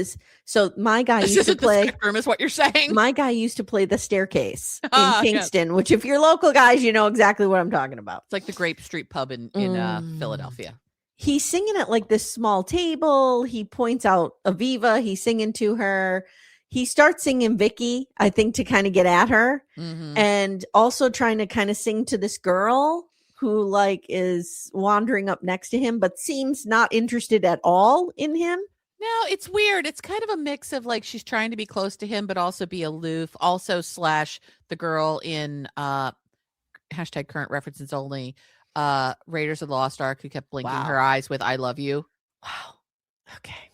So my guy used to play.
Room is what you're saying.
My guy used to play The Staircase in Kingston, which if you're local guys, you know exactly what I'm talking about.
It's like the Grape Street pub in Philadelphia.
He's singing at like this small table. He points out Aviva. He's singing to her. He starts singing Vicky, I think, to kind of get at her, and also trying to kind of sing to this girl who like is wandering up next to him, but seems not interested at all in him.
No, it's weird. It's kind of a mix of like she's trying to be close to him, but also be aloof. Also / the girl in hashtag current references only Raiders of the Lost Ark who kept blinking her eyes with "I love you."
Wow. Okay.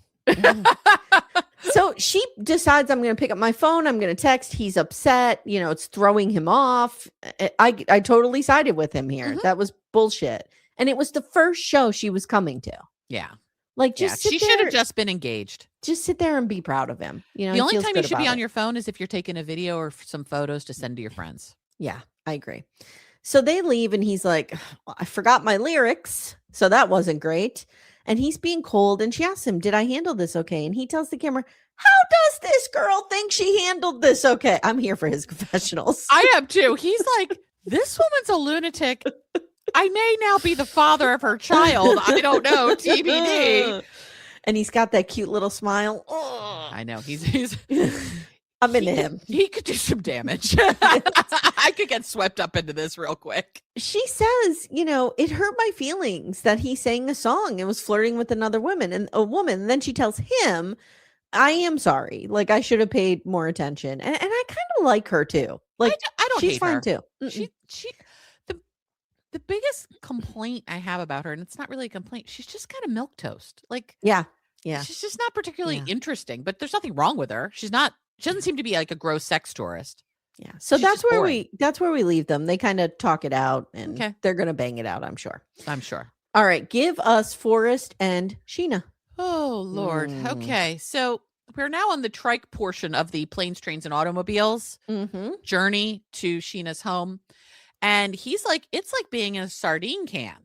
So she decides, I'm going to pick up my phone. I'm going to text. He's upset. It's throwing him off. I totally sided with him here. That was bullshit. And it was the first show she was coming to.
Yeah.
Like, she
should have just been engaged.
Just sit there and be proud of him. The
only time you should be on your phone is if you're taking a video or some photos to send to your friends.
Yeah, I agree. So they leave and he's like, well, I forgot my lyrics. So that wasn't great. And he's being cold. And she asks him, did I handle this okay? And he tells the camera, how does this girl think she handled this okay? I'm here for his confessionals.
I am too. He's like, this woman's a lunatic. I may now be the father of her child. I don't know. TBD.
And he's got that cute little smile.
I know. He's
I'm into him.
He could do some damage. I could get swept up into this real quick.
She says, it hurt my feelings that he sang a song and was flirting with another woman. And then she tells him, I am sorry. Like, I should have paid more attention. And I kind of like her too. Like,
I don't
she's
hate
fine
her.
Too.
The biggest complaint I have about her, and it's not really a complaint, she's just kind of milquetoast. Like,
yeah.
She's just not particularly interesting, but there's nothing wrong with her. She doesn't seem to be like a gross sex tourist.
Yeah. So that's where we leave them. They kind of talk it out and they're going to bang it out, I'm sure. All right. Give us Forrest and Sheena.
Oh, Lord. Okay. So we're now on the trike portion of the planes, trains, and automobiles journey to Sheena's home. And he's like, it's like being in a sardine can.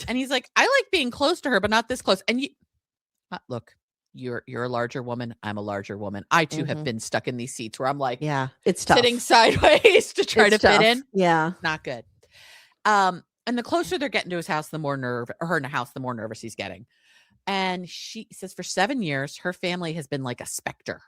And he's like, I like being close to her, but not this close. And look, you're a larger woman. I'm a larger woman. I too have been stuck in these seats where I'm like,
it's tough.
Sitting sideways to try to fit in.
Yeah.
Not good. And the closer they're getting to his house, the more the more nervous he's getting. And she says for 7 years, her family has been like a specter.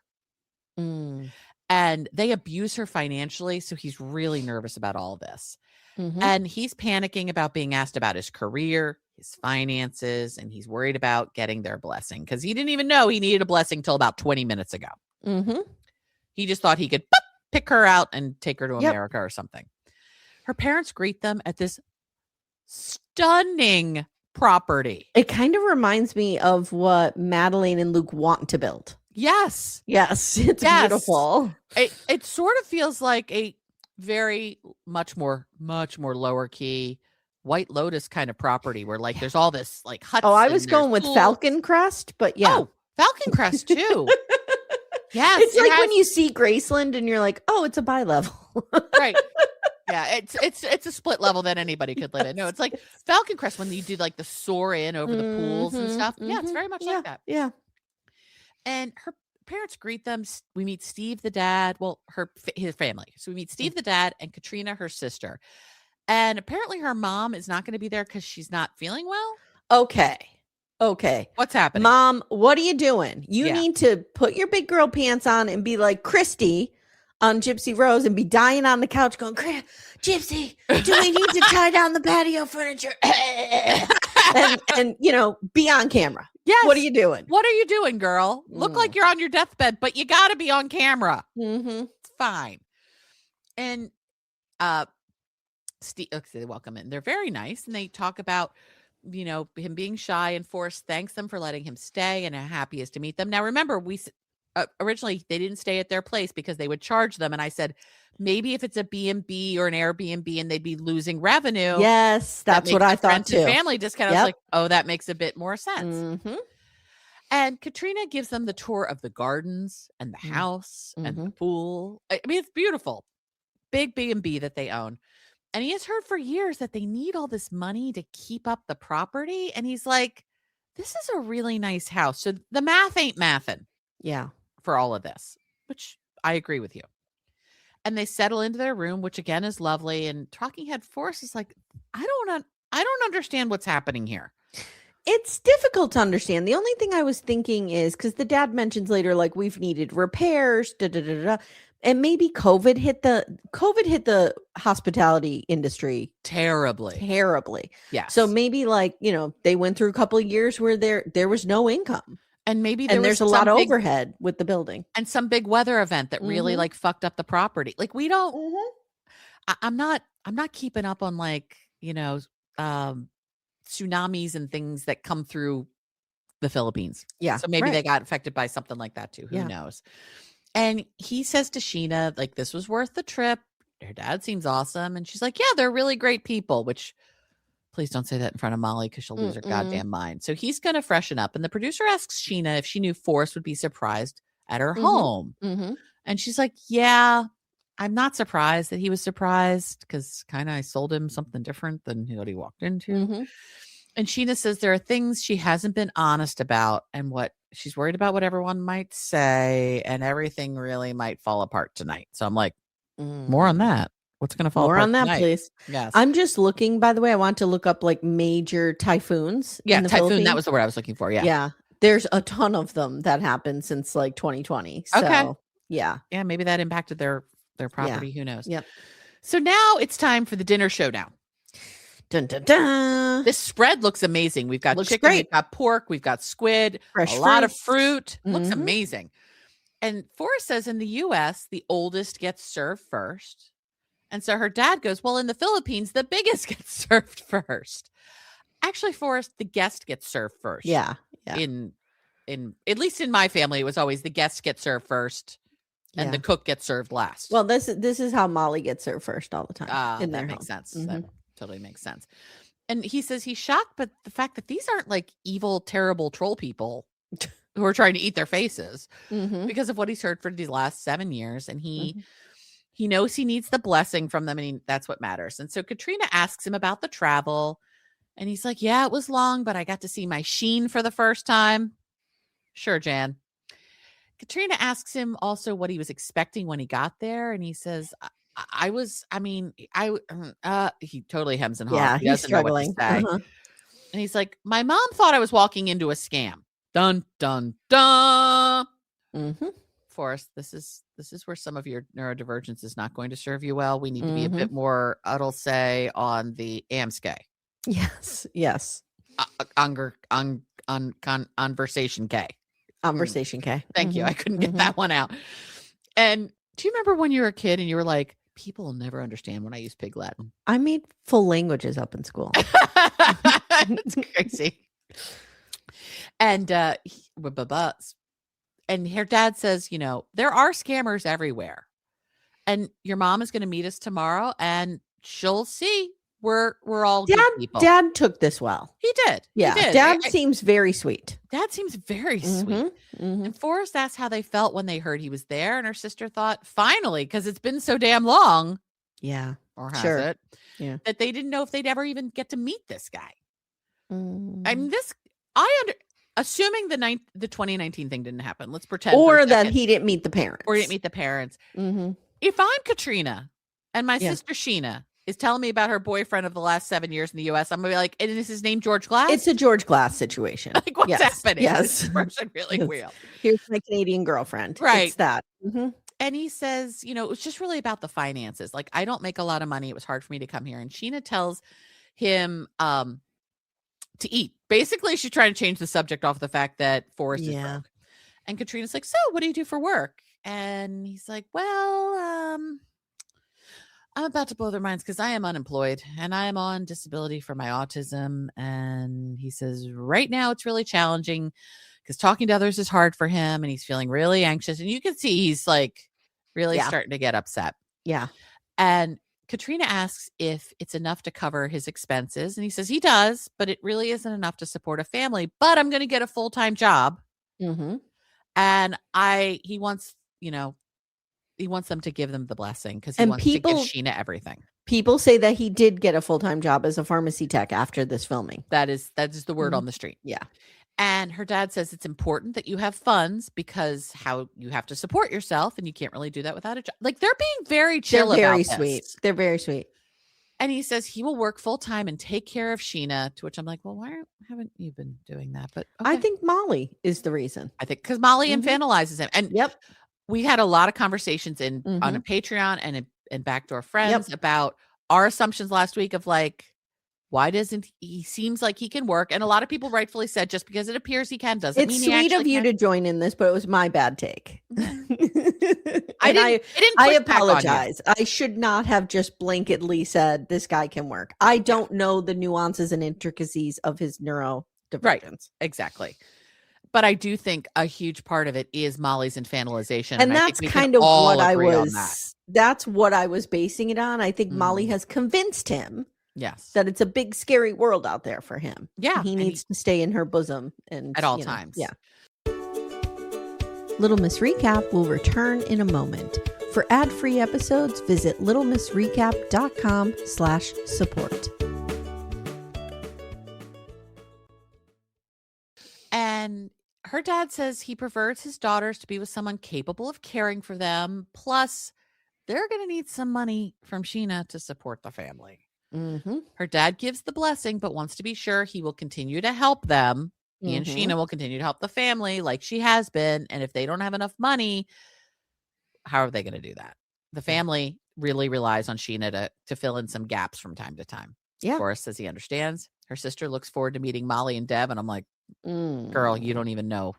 And they abuse her financially. So he's really nervous about all this. And he's panicking about being asked about his career, his finances, and he's worried about getting their blessing because he didn't even know he needed a blessing till about 20 minutes ago. He just thought he could pick her out and take her to America or something. Her parents greet them at this stunning property.
It kind of reminds me of what Madeline and Luke want to build.
Yes.
It's beautiful.
It sort of feels like a very much more lower key White Lotus kind of property where like there's all this like huts.
Oh, I was going with Falcon Crest, but
Falcon Crest too. Yes.
It's like when you see Graceland and you're like, oh, it's a bi-level.
Right. Yeah, it's a split level that anybody could live in. No, it's like Falcon Crest when you do like the soar in over the pools and stuff. Yeah, it's very much like that.
Yeah.
And her parents greet them. We meet Steve, the dad. Well, his family. So we meet Steve, the dad, and Katrina, her sister. And apparently her mom is not going to be there because she's not feeling well.
Okay.
What's happening?
Mom, what are you doing? You need to put your big girl pants on and be like Christy on Gypsy Rose and be dying on the couch going, Gypsy, do we need to tie down the patio furniture? and be on camera.
Yes.
What are you doing?
What are you doing, girl? Look like you're on your deathbed, but you got to be on camera.
It's
fine. And Steve, they welcome in. They're very nice. And they talk about, him being shy, and Forrest thanks them for letting him stay and how happy he is to meet them. Now, remember, originally they didn't stay at their place because they would charge them. And I said, maybe if it's a B&B or an Airbnb and they'd be losing revenue.
Yes, that's what I thought too.
Family discount. I was like, oh, that makes a bit more sense. And Katrina gives them the tour of the gardens and the house and the pool. I mean, it's beautiful. Big B&B that they own. And he has heard for years that they need all this money to keep up the property. And he's like, this is a really nice house. So the math ain't mathin'.
Yeah.
For all of this, which I agree with you. And they settle into their room, which again is lovely. And Talking Head Force is like, I don't understand what's happening here.
It's difficult to understand. The only thing I was thinking is because the dad mentions later, like, we've needed repairs, and maybe COVID hit the hospitality industry terribly.
Yeah.
So maybe they went through a couple of years where there was no income.
And maybe
there's a lot of overhead with the building.
And some big weather event that really fucked up the property. Like we don't I'm not keeping up on tsunamis and things that come through the Philippines.
Yeah.
So maybe they got affected by something like that too. Who knows? And he says to Sheena, like, this was worth the trip. Her dad seems awesome. And she's like, yeah, they're really great people, which please don't say that in front of Molly because she'll lose her goddamn mind. So he's going to freshen up. And the producer asks Sheena if she knew Forrest would be surprised at her home. And she's like, yeah, I'm not surprised that he was surprised because kind of I sold him something different than what he walked into. And Sheena says there are things she hasn't been honest about and what she's worried about what everyone might say, and everything really might fall apart tonight. So I'm like, more on that. What's going to fall apart
on that,
tonight?
please?
Yes.
I'm just looking, by the way, I want to look up like major typhoons.
Yeah,
in the
typhoon.
Philippines.
That was the word I was looking for. Yeah.
Yeah. There's a ton of them that happened since like 2020. So,
Okay.
Yeah.
Yeah. Maybe that impacted their property. Who knows?
Yep.
So now it's time for the dinner showdown.
Dun, dun, dun.
This spread looks amazing. We've got chicken,
great.
we've got pork, we've got squid,
Fresh
a lot of
fruits.
fruit. Looks amazing. And Forrest says in the US, the oldest gets served first. And so her dad goes, well, in the Philippines, the biggest gets served first. Actually, Forrest, the guest gets served first.
Yeah.
In at least in my family, it was always the guests get served first and the cook gets served last.
Well, this is how Molly gets served first all the time. In
that
their
makes
home.
sense. That totally makes sense. And he says he's shocked, but the fact that these aren't like evil, terrible troll people who are trying to eat their faces because of what he's heard for these last 7 years. And he knows he needs the blessing from them, and that's what matters. And so Katrina asks him about the travel, and he's like, yeah, it was long, but I got to see my Sheen for the first time. Sure, Jan. Katrina asks him also what he was expecting when he got there, and he says, he totally hems and haws.
Yeah,
He doesn't
he's struggling.
know what to say. And he's like, my mom thought I was walking into a scam. Dun, dun, dun. Forrest, this is where some of your neurodivergence is not going to serve you well. We need to be a bit more, I'll say, on the AMSK.
Yes.
Conversation K.
Conversation K.
Thank you. I couldn't get that one out. And do you remember when you were a kid and you were like, people will never understand when I use pig Latin?
I made full languages up in school.
It's crazy. And her dad says, there are scammers everywhere. And your mom is going to meet us tomorrow and she'll see we're all good people.
Dad took this well.
He did.
Yeah.
He did.
Dad seems very sweet.
Dad seems very sweet. And Forrest asked how they felt when they heard he was there. And her sister thought, finally, because it's been so damn long.
Yeah.
or has it, that they didn't know if they'd ever even get to meet this guy. I mean, assuming the 2019 thing didn't happen. Let's pretend.
Or that he didn't meet the parents.
Mm-hmm. If I'm Katrina and my sister Sheena is telling me about her boyfriend of the last 7 years in the U.S., I'm going to be like, and is his name George Glass?
It's a George Glass situation.
Like, what's happening?
Yes.
Is this person really real?
Here's my Canadian girlfriend.
Right.
It's that. Mm-hmm.
And he says, you know, it was just really about the finances. Like, I don't make a lot of money. It was hard for me to come here. And Sheena tells him to eat. Basically, she's trying to change the subject off the fact that Forrest is broke. And Katrina's like, so what do you do for work? And he's like, well, I'm about to blow their minds because I am unemployed and I am on disability for my autism. And he says, right now it's really challenging because talking to others is hard for him and he's feeling really anxious. And you can see he's like really starting to get upset.
Yeah.
And Katrina asks if it's enough to cover his expenses. And he says he does, but it really isn't enough to support a family. But I'm going to get a full-time job.
Mm-hmm.
And he wants them to give them the blessing because he wants to give Sheena everything.
People say that he did get a full-time job as a pharmacy tech after this filming.
That is the word on the street.
Yeah.
And her dad says it's important that you have funds because how you have to support yourself and you can't really do that without a job. Like they're being very chill about this.
They're very sweet.
And he says he will work full-time and take care of Sheena, to which I'm like, well, why haven't you been doing that? But okay.
I think Molly is the reason.
I think because Molly infantilizes him. And we had a lot of conversations on a Patreon and in Backdoor Friends about our assumptions last week of like, why doesn't he seems like he can work? And a lot of people rightfully said just because it appears he can doesn't mean he actually can.
It's sweet of you to join in this, but it was my bad take.
I
apologize. I should not have just blanketly said this guy can work. I don't know the nuances and intricacies of his neurodivergence.
Right. Exactly. But I do think a huge part of it is Molly's infantilization.
And that's kind of what that's what I was basing it on. I think Molly has convinced him.
Yes.
That it's a big, scary world out there for him.
Yeah.
He needs to stay in her bosom and
at all times.
Yeah. Little Miss Recap will return in a moment. For ad-free episodes, visit littlemissrecap.com/support.
And her dad says he prefers his daughters to be with someone capable of caring for them. Plus, they're going to need some money from Sheena to support the family.
Mm-hmm.
Her dad gives the blessing, but wants to be sure he will continue to help them. He and Sheena will continue to help the family like she has been. And if they don't have enough money, how are they going to do that? The family really relies on Sheena to fill in some gaps from time to time.
Yeah.
Forrest says he understands. Her sister looks forward to meeting Molly and Deb. And I'm like, girl, you don't even know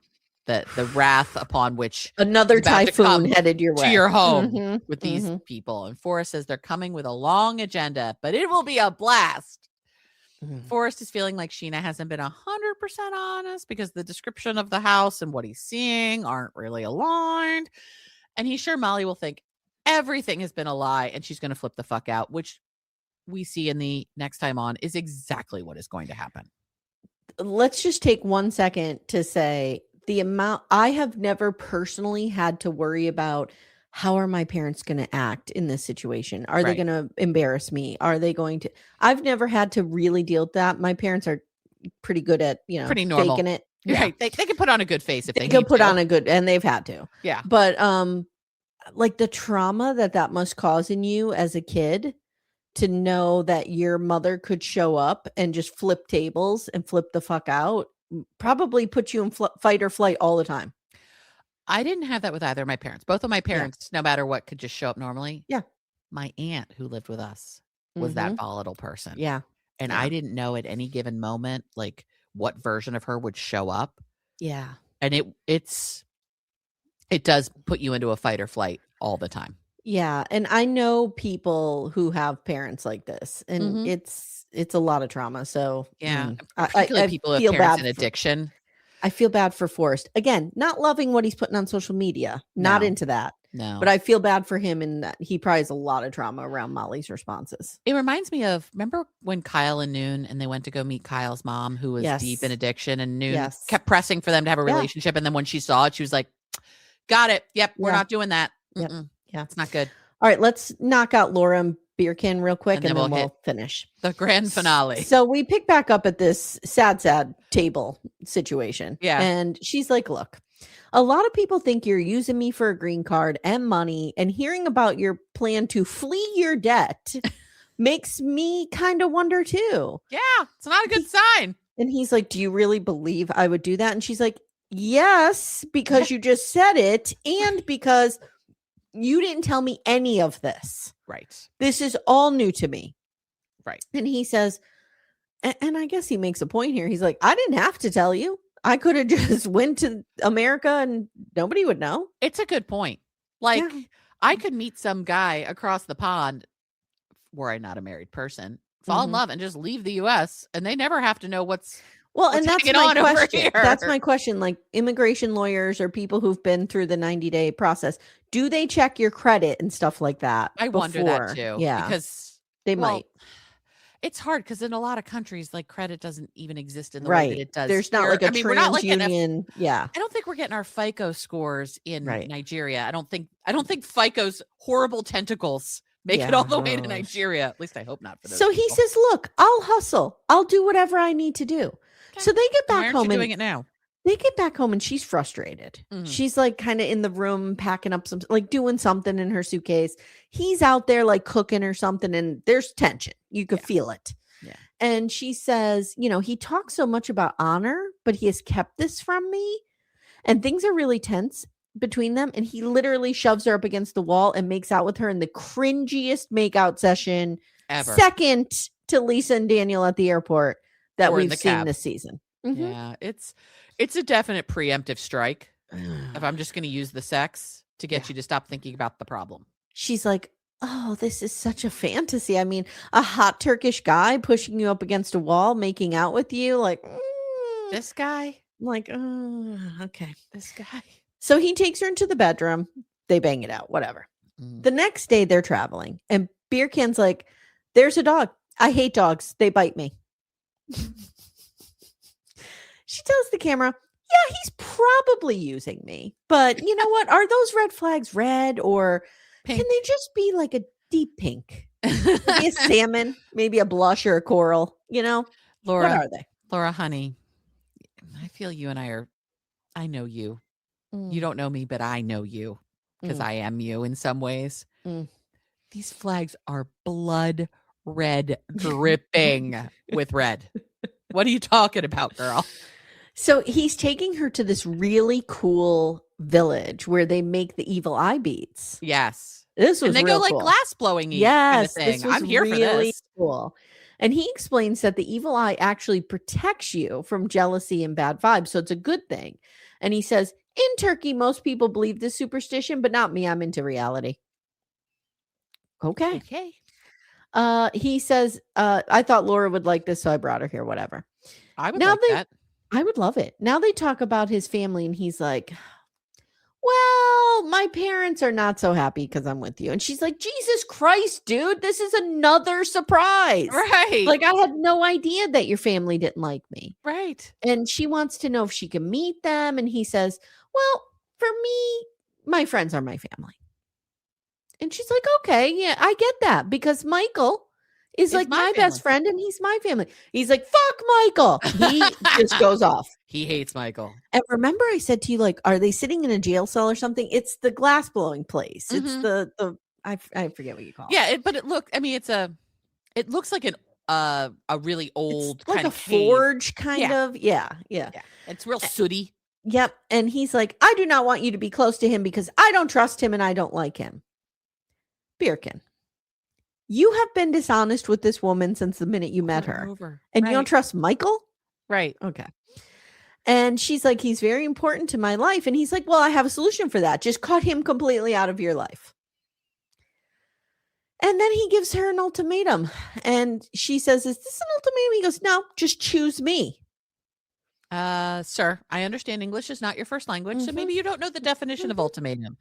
that the wrath upon which
another typhoon headed your way
to your home with these people. And Forrest says they're coming with a long agenda, but it will be a blast. Forrest is feeling like Sheena hasn't been 100% honest because the description of the house and what he's seeing aren't really aligned. And he's sure Molly will think everything has been a lie and she's going to flip the fuck out, which we see in the next time on is exactly what is going to happen.
Let's just take 1 second to say the amount I have never personally had to worry about. How are my parents going to act in this situation? Are they going to embarrass me? Are they going to? I've never had to really deal with that. My parents are pretty good at,
pretty normal.
Faking it.
Yeah. Right. They can put on a good face if they
can put on a good, and they've had to.
Yeah.
But like the trauma that must cause in you as a kid to know that your mother could show up and just flip tables and flip the fuck out probably put you in fight or flight all the time.
I didn't have that with either of my parents. Both of my parents, no matter what, could just show up normally.
Yeah.
My aunt who lived with us was that volatile person.
Yeah.
And I didn't know at any given moment, like what version of her would show up.
Yeah.
And it does put you into a fight or flight all the time.
Yeah. And I know people who have parents like this, and it's a lot of trauma. So
yeah, particularly people who have parents in addiction.
I feel bad for Forrest. Again, not loving what he's putting on social media. Not into that.
No.
But I feel bad for him in that he probably has a lot of trauma around Molly's responses.
It reminds me of, remember when Kyle and Noon and they went to go meet Kyle's mom who was deep in addiction, and Noon kept pressing for them to have a relationship. And then when she saw it, she was like, got it. Yep. We're not doing that.
Yep. Yeah.
It's not good.
All right. Let's knock out Laura and Birkan real quick, and then we'll
hit
finish
the grand finale.
So we pick back up at this sad table situation.
Yeah.
And she's like, look, a lot of people think you're using me for a green card and money, and hearing about your plan to flee your debt makes me kind of wonder too.
Yeah, it's not a good sign.
And he's like, do you really believe I would do that? And she's like, yes, because you just said it, and because you didn't tell me any of this.
Right.
This is all new to me.
Right.
And he says, and I guess he makes a point here. He's like, I didn't have to tell you. I could have just went to America and nobody would know.
It's a good point. Like, I could meet some guy across the pond, were I not a married person, fall in love and just leave the U.S. and they never have to know what's
and that's my question.
Here.
That's my question. Like, immigration lawyers or people who've been through the 90-day process, do they check your credit and stuff like that?
I wonder that too.
Yeah,
because
they might.
It's hard because in a lot of countries, like, credit doesn't even exist in the way that it does.
There's not like a TransUnion.
I don't think we're getting our FICO scores in Nigeria. I don't think FICO's horrible tentacles make it all the way to Nigeria. At least I hope not. For those
so he says, look, I'll hustle. I'll do whatever I need to do. Okay. So they get back home.
Doing it now.
They get back home and she's frustrated. She's like kind of in the room packing up like doing something in her suitcase. He's out there like cooking or something, and there's tension. You could feel it.
Yeah.
And she says, he talks so much about honor, but he has kept this from me. And things are really tense between them. And he literally shoves her up against the wall and makes out with her in the cringiest makeout session
ever.
Second to Lisa and Daniel at the airport that we've seen
cab.
this season.
Yeah, it's a definite preemptive strike. If I'm just going to use the sex to get you to stop thinking about the problem.
She's like, oh, this is such a fantasy. I mean, a hot Turkish guy pushing you up against a wall, making out with you, like
this guy.
I'm like, okay,
this guy.
So he takes her into the bedroom. They bang it out, whatever. The next day they're traveling, and Birkan's like, there's a dog. I hate dogs. They bite me. She tells the camera, yeah, he's probably using me. But you know what? Are those red flags red, or pink? Can they just be like a deep pink? Maybe a salmon, maybe a blush or a coral,
Laura,
what are they?
Laura, honey, I feel you and I know you. You don't know me, but I know you because I am you in some ways. These flags are blood red, dripping with red. What are you talking about, girl?
So he's taking her to this really cool village where they make the evil eye beads.
Yes.
This was
and they
real
go like
cool.
Glass blowing.
Yes.
Kind of
this was
I'm here
really
for this.
Cool. And he explains that the evil eye actually protects you from jealousy and bad vibes. So it's a good thing. And he says, in Turkey, most people believe this superstition, but not me. I'm into reality. Okay. He says, I thought Laura would like this, so I brought her here, whatever.
I would like that.
I would love it. Now they talk about his family, and he's like, well, my parents are not so happy because I'm with you. And she's like, Jesus Christ, dude, this is another surprise.
Right.
Like, I had no idea that your family didn't like me.
Right.
And she wants to know if she can meet them. And he says, well, for me, my friends are my family. And she's like, okay, yeah, I get that, because Michael is like my best friend and he's my family. He's like, fuck Michael. He just goes off.
He hates Michael.
And remember I said to you, like, are they sitting in a jail cell or something? It's the glass blowing place. It's the I forget what you call it.
Yeah, but it looks like a really old,
it's like
kind
a
of cave.
forge kind of. Yeah.
It's real sooty.
Yep. And he's like, I do not want you to be close to him because I don't trust him and I don't like him. Birkan, you have been dishonest with this woman since the minute you met her. And you don't trust Michael?
Right.
Okay. And she's like, he's very important to my life. And he's like, well, I have a solution for that. Just cut him completely out of your life. And then he gives her an ultimatum. And she says, is this an ultimatum? He goes, no, just choose me.
Sir, I understand English is not your first language, so maybe you don't know the definition of ultimatum.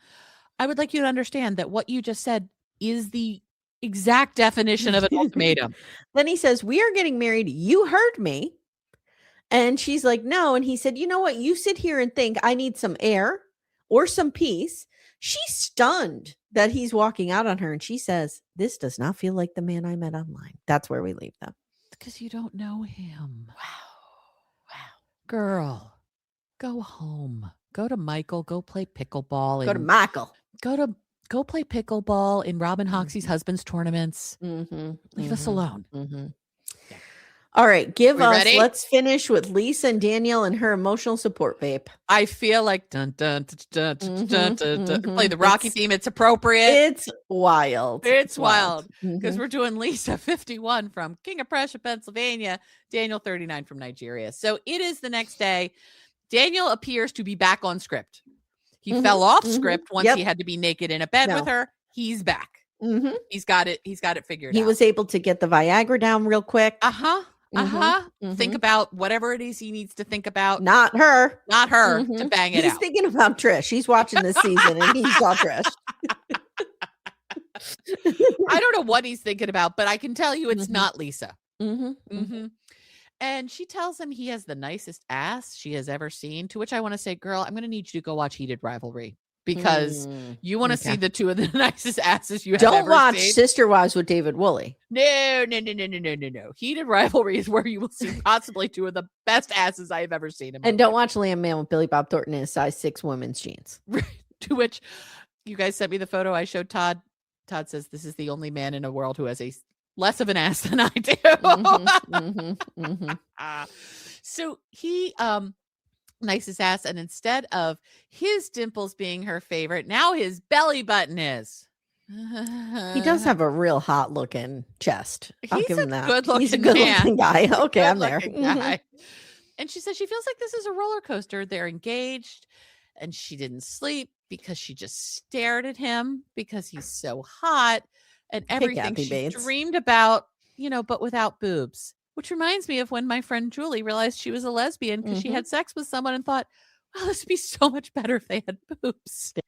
I would like you to understand that what you just said is the exact definition of an ultimatum.
Then he says, we are getting married. You heard me. And she's like, no. And he said, you know what? You sit here and think I need some air or some peace. She's stunned that he's walking out on her, and she says, "This does not feel like the man I met online." That's where we leave them.
Because you don't know him.
Wow.
Girl, go home. Go to Michael. Go play pickleball.
Go to Michael.
Go play pickleball in Robin Hoxie's husband's tournaments. Leave us alone.
Yeah. All right, let's finish with Lisa and Danielle and her emotional support, babe.
I feel like dun dun dun dun dun dun dun. Play the Rocky theme. It's appropriate.
It's wild.
It's wild because we're doing Lisa 51 from King of Prussia, Pennsylvania, Daniel 39 from Nigeria. So it is the next day. Daniel appears to be back on script. He fell off script once he had to be naked in a bed with her. He's back. He's got it figured out.
He was able to get the Viagra down real quick.
Think about whatever it is he needs to think about.
Not her
to bang it out.
He's thinking about Trish. He's watching this season and he saw Trish.
I don't know what he's thinking about, but I can tell you it's not Lisa. And she tells him he has the nicest ass she has ever seen, to which I want to say, girl, I'm going to need you to go watch Heated Rivalry because you want to see the two of the nicest asses you have ever seen.
Don't watch Sister Wives with David Woolley.
No. Heated Rivalry is where you will see possibly two of the best asses I have ever seen.
And don't watch Lamb Man with Billy Bob Thornton in a size 6 women's jeans.
To which you guys sent me the photo I showed Todd. Todd says, this is the only man in the world who has a less of an ass than I do. So he nicest ass, and instead of his dimples being her favorite, now his belly button is.
He does have a real hot looking chest. I'll give him that.
He's a good looking
guy. Okay, I'm there.
And she says she feels like this is a roller coaster. They're engaged and she didn't sleep because she just stared at him because he's so hot. And everything she dreamed about, but without boobs. Which reminds me of when my friend Julie realized she was a lesbian because she had sex with someone and thought, wow, this would be so much better if they had boobs.
There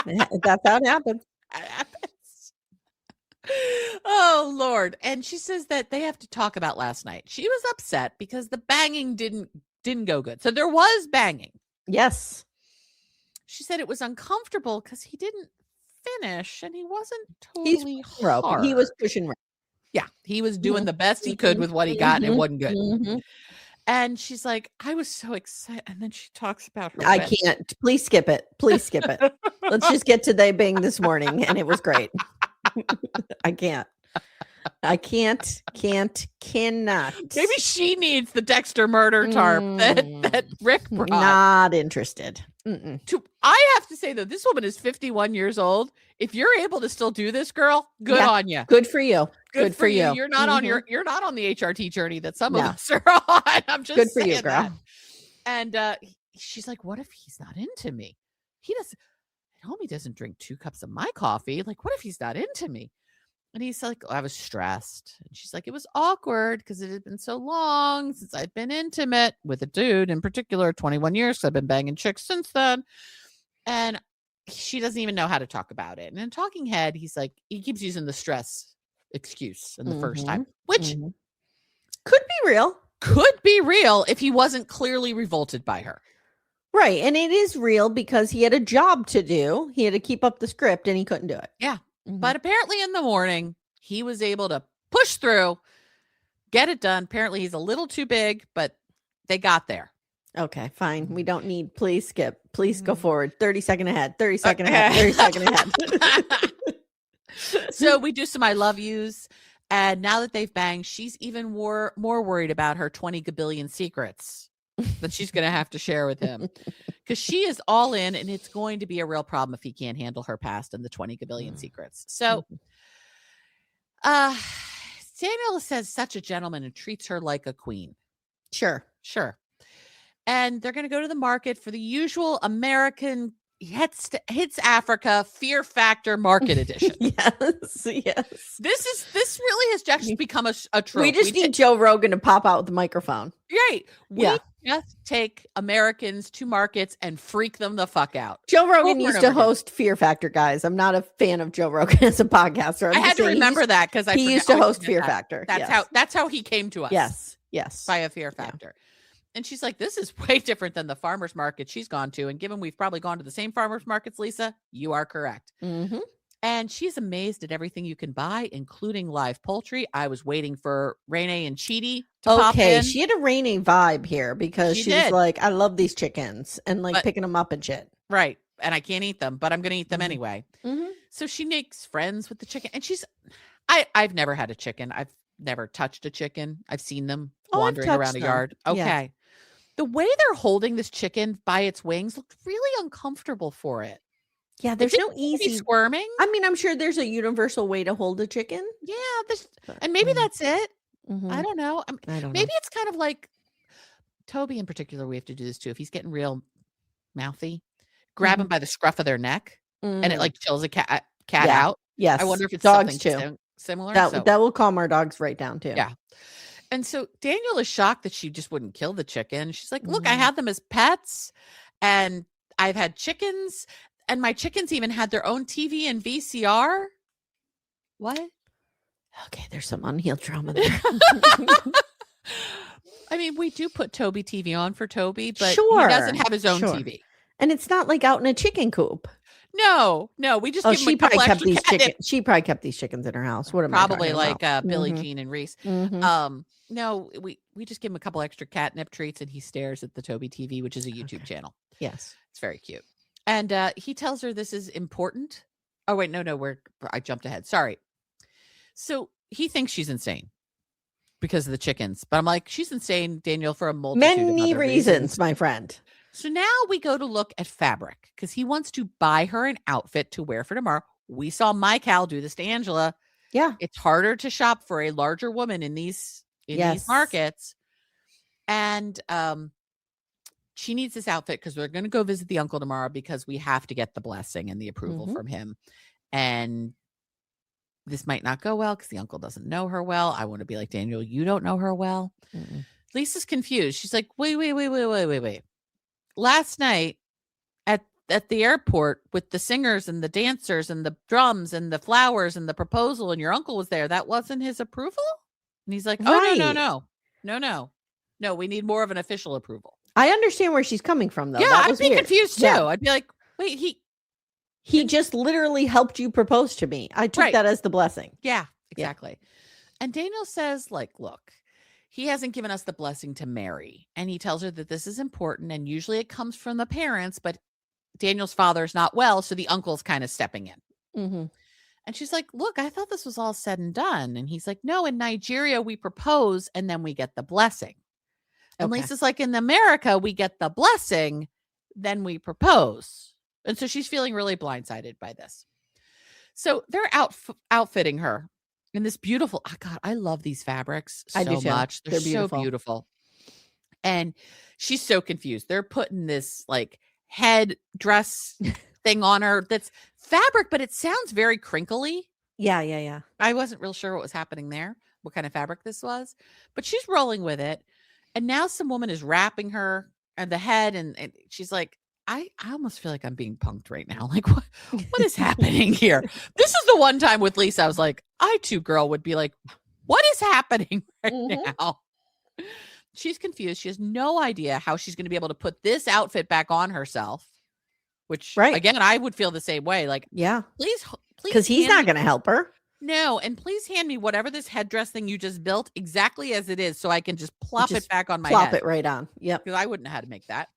you go. That's how it happens.
It happens. Oh, Lord. And she says that they have to talk about last night. She was upset because the banging didn't go good. So there was banging.
Yes.
She said it was uncomfortable because he didn't finish and he wasn't totally hard.
He was pushing rope.
Yeah, he was doing the best he could with what he got, and it wasn't good. And she's like, I was so excited. And then she talks about her.
I can't. Please skip it. Let's just get to they bang this morning, and it was great. I can't. Cannot.
Maybe she needs the Dexter murder tarp that Rick brought.
Not interested.
I have to say, though, this woman is 51 years old. If you're able to still do this, girl, good on you.
Good for you. Good for you.
You're not on you're not on the HRT journey that some of us are on. I'm just
good for you, girl.
That. And she's like, what if he's not into me? He doesn't. At home, he doesn't drink 2 cups of my coffee. Like, what if he's not into me? And he's like, I was stressed. And she's like, it was awkward because it had been so long since I'd been intimate with a dude in particular, 21 years. Because I've been banging chicks since then. And she doesn't even know how to talk about it. And in Talking Head, he's like, he keeps using the stress excuse in the first time, which
could be real.
Could be real if he wasn't clearly revolted by her.
Right. And it is real because he had a job to do. He had to keep up the script and he couldn't do it.
Yeah. But apparently in the morning, he was able to push through, get it done. Apparently he's a little too big, but they got there.
Okay, fine. We don't need, please skip. Please go forward. 30-second ahead. 30-second ahead. 30-second ahead.
So we do some I love yous. And now that they've banged, she's even more worried about her 20 gabillion secrets that she's going to have to share with him. Because she is all in, and it's going to be a real problem if he can't handle her past and the 20 gabillion secrets. So Daniel says such a gentleman and treats her like a queen.
Sure.
And they're going to go to the market for the usual American hits Africa Fear Factor Market Edition.
Yes.
This really has just become a trope.
We just need Joe Rogan to pop out with the microphone.
Right. We just take Americans to markets and freak them the fuck out.
Joe Rogan used to host Fear Factor, guys. I'm not a fan of Joe Rogan as a podcaster.
I had to remember that because
he used to host Fear Factor.
That's how he came to us.
Yes.
Via Fear Factor. And she's like, this is way different than the farmer's market she's gone to. And given we've probably gone to the same farmer's markets, Lisa, you are correct. And she's amazed at everything you can buy, including live poultry. I was waiting for Renee and Chidi to pop in.
She had a Renee vibe here because she was like, I love these chickens and like picking them up and shit.
Right. And I can't eat them, but I'm going to eat them anyway. So she makes friends with the chicken. And I've never had a chicken. I've never touched a chicken. I've seen them wandering around a yard. Okay. Yeah. The way they're holding this chicken by its wings looked really uncomfortable for it.
Yeah, there's no easy
squirming.
I mean, I'm sure there's a universal way to hold a chicken.
Yeah, and maybe that's it. I don't know.
I don't know.
Maybe it's kind of like Toby in particular. We have to do this too. If he's getting real mouthy, grab him by the scruff of their neck, and it like chills a cat out.
Yes,
I wonder if it's
dogs
something
too.
Similar.
That will calm our dogs right down too.
Yeah. And so Daniel is shocked that she just wouldn't kill the chicken. She's like, "Look, I had them as pets, and I've had chickens." And my chickens even had their own TV and VCR. What?
Okay, there's some unhealed trauma there.
I mean, we do put Toby TV on for Toby, but he doesn't have his own TV.
And it's not like out in a chicken coop.
No, we just give him a couple extra catnip.
She probably kept these chickens in her house. What am
probably
I
like
about?
Billie Jean and Reese. No, we just give him a couple extra catnip treats, and he stares at the Toby TV, which is a YouTube channel.
Yes,
it's very cute. And he tells her this is important. Oh, wait, no, I jumped ahead. Sorry. So he thinks she's insane because of the chickens. But I'm like, she's insane, Daniel, for a multitude of other reasons,
my friend.
So now we go to look at fabric because he wants to buy her an outfit to wear for tomorrow. We saw Michael do this to Angela.
Yeah.
It's harder to shop for a larger woman in these markets. And she needs this outfit because we're going to go visit the uncle tomorrow because we have to get the blessing and the approval from him. And this might not go well because the uncle doesn't know her well. I want to be like, Daniel, you don't know her well. Lisa's confused. She's like, wait. Last night at the airport with the singers and the dancers and the drums and the flowers and the proposal and your uncle was there. That wasn't his approval? And he's like, oh, no, we need more of an official approval.
I understand where she's coming from, though.
Yeah, I'd be confused too.
Yeah.
I'd be like, wait,
he just literally helped you propose to me. I took that as the blessing.
Yeah, exactly. Yeah. And Daniel says, like, look, he hasn't given us the blessing to marry. And he tells her that this is important. And usually it comes from the parents, but Daniel's father is not well. So the uncle's kind of stepping in. And she's like, look, I thought this was all said and done. And he's like, no, in Nigeria, we propose and then we get the blessing. And Lisa's like, in America, we get the blessing, then we propose. And so she's feeling really blindsided by this. So they're outfitting her in this beautiful, oh God, I love these fabrics so much. They're beautiful. So beautiful. And she's so confused. They're putting this like head dress thing on her that's fabric, but it sounds very crinkly.
Yeah.
I wasn't real sure what was happening there, what kind of fabric this was, but she's rolling with it. And now some woman is wrapping her and the head, and she's like, I almost feel like I'm being punked right now. Like, what is happening here? This is the one time with Lisa, I was like, I too, girl, would be like, what is happening right now? She's confused. She has no idea how she's going to be able to put this outfit back on herself, which, again, I would feel the same way. Like, please.
Because he's not going to help her.
No, and please hand me whatever this headdress thing you just built exactly as it is so I can just plop it back on my head.
Plop it right on. Yep.
Because I wouldn't know how to make that.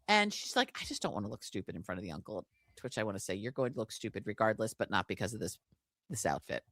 And she's like, I just don't want to look stupid in front of the uncle. To which I want to say, you're going to look stupid regardless, but not because of this outfit.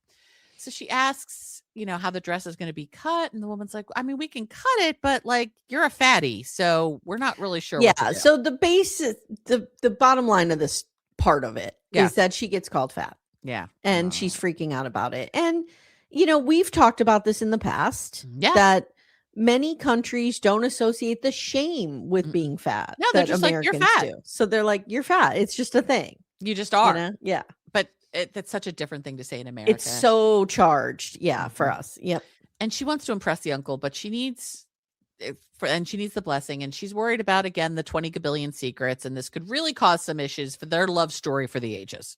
So she asks, how the dress is going to be cut. And the woman's like, I mean, we can cut it, but like, you're a fatty. So we're not really sure.
Yeah. So the basic, the bottom line of this part of it is that she gets called fat.
Yeah.
And she's freaking out about it. And, we've talked about this in the past that many countries don't associate the shame with being fat.
No, they're just Americans like, you're fat.
Do. So they're like, you're fat. It's just a thing.
You just are.
Yeah.
But that's such a different thing to say in America.
It's so charged. Yeah. For us. Yep.
And she wants to impress the uncle, but she needs the blessing, and she's worried about, again, the 20 gabillion secrets. And this could really cause some issues for their love story for the ages.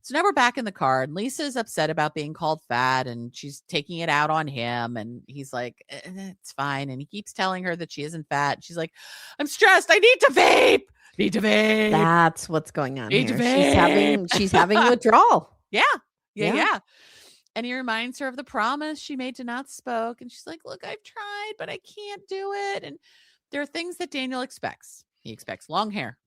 So now we're back in the car, and Lisa's upset about being called fat, and she's taking it out on him. And he's like, it's fine. And he keeps telling her that she isn't fat. She's like, I'm stressed. I need to vape. Need to vape.
That's what's going on
Need to
here.
vape.
She's having withdrawal.
Yeah. And he reminds her of the promise she made to not smoke. And she's like, look, I've tried, but I can't do it. And there are things that Daniel expects. He expects long hair.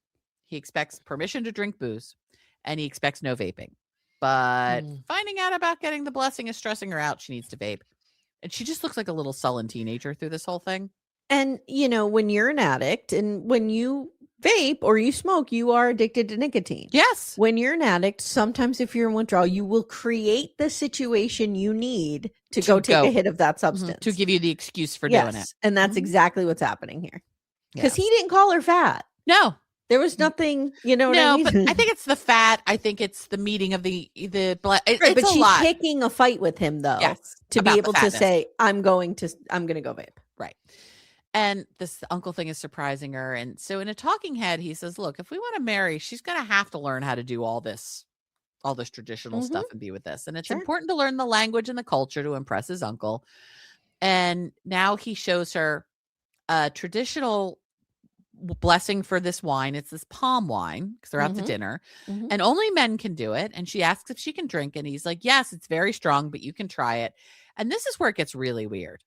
He expects permission to drink booze. And he expects no vaping. But finding out about getting the blessing is stressing her out. She needs to vape. And she just looks like a little sullen teenager through this whole thing.
And, when you're an addict and when you vape or you smoke, you are addicted to nicotine.
Yes.
When you're an addict, sometimes if you're in withdrawal, you will create the situation you need to go take a hit of that substance.
To give you the excuse for doing it.
And that's exactly what's happening here. Because he didn't call her fat.
No.
There was nothing, what I mean?
But I think it's the fat. I think it's the meeting of the
but she's picking a fight with him though.
Yes,
to be able to say, I'm going to go vape.
Right. And this uncle thing is surprising her. And so in a talking head, he says, look, if we want to marry, she's going to have to learn how to do all this traditional stuff and be with this. And it's important to learn the language and the culture to impress his uncle. And now he shows her a traditional blessing for this wine. It's this palm wine because they're out to dinner and only men can do it. And she asks if she can drink. And he's like, yes, it's very strong, but you can try it. And this is where it gets really weird.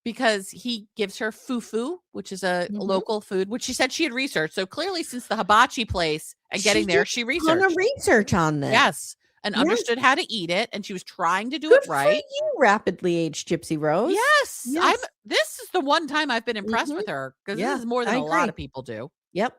Because he gives her fufu, which is a local food, which she said she had researched. So clearly, since the hibachi place and getting there, she researched.
Done a research on this.
Yes. And understood how to eat it. And she was trying to do it right.
For you, rapidly aged Gypsy Rose.
Yes. This is the one time I've been impressed with her. Because this is more than a lot of people do.
Yep.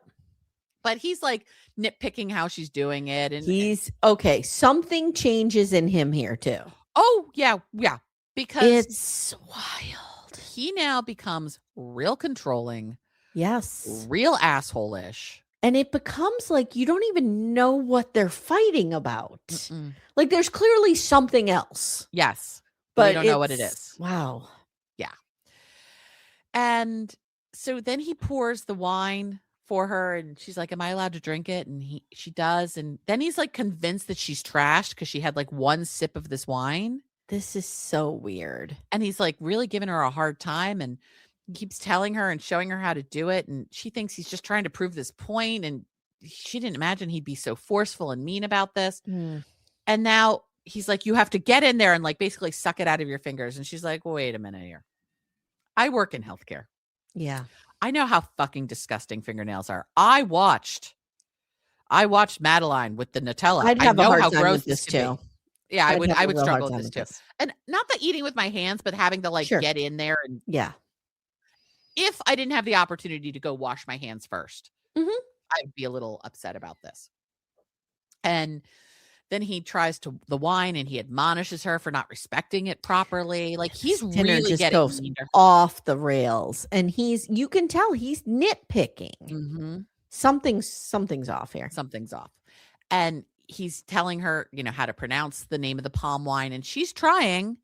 But he's like nitpicking how she's doing it. And
he's okay. Something changes in him here too.
Oh, yeah. Yeah. Because
it's wild.
He now becomes real controlling.
Yes.
Real asshole-ish.
And it becomes like you don't even know what they're fighting about. Like there's clearly something else.
Yes. But we don't know what it is.
Wow.
Yeah. And so then he pours the wine for her and she's like, am I allowed to drink it? And she does. And then he's like convinced that she's trashed because she had like one sip of this wine.
This is so weird.
And he's like really giving her a hard time and he keeps telling her and showing her how to do it. And she thinks he's just trying to prove this point. And she didn't imagine he'd be so forceful and mean about this. And now he's like, you have to get in there and like basically suck it out of your fingers. And she's like, wait a minute here. I work in healthcare.
Yeah.
I know how fucking disgusting fingernails are. I watched Madeline with the Nutella.
I'd have a hard time with this too.
Yeah, I would struggle with this too. And not the eating with my hands, but having to like get in there and if I didn't have the opportunity to go wash my hands first, I'd be a little upset about this. And then he tries the wine and he admonishes her for not respecting it properly. Like he's really getting
goes off the rails. And you can tell he's nitpicking. Something's off here.
Something's off. And he's telling her, how to pronounce the name of the palm wine. And she's trying.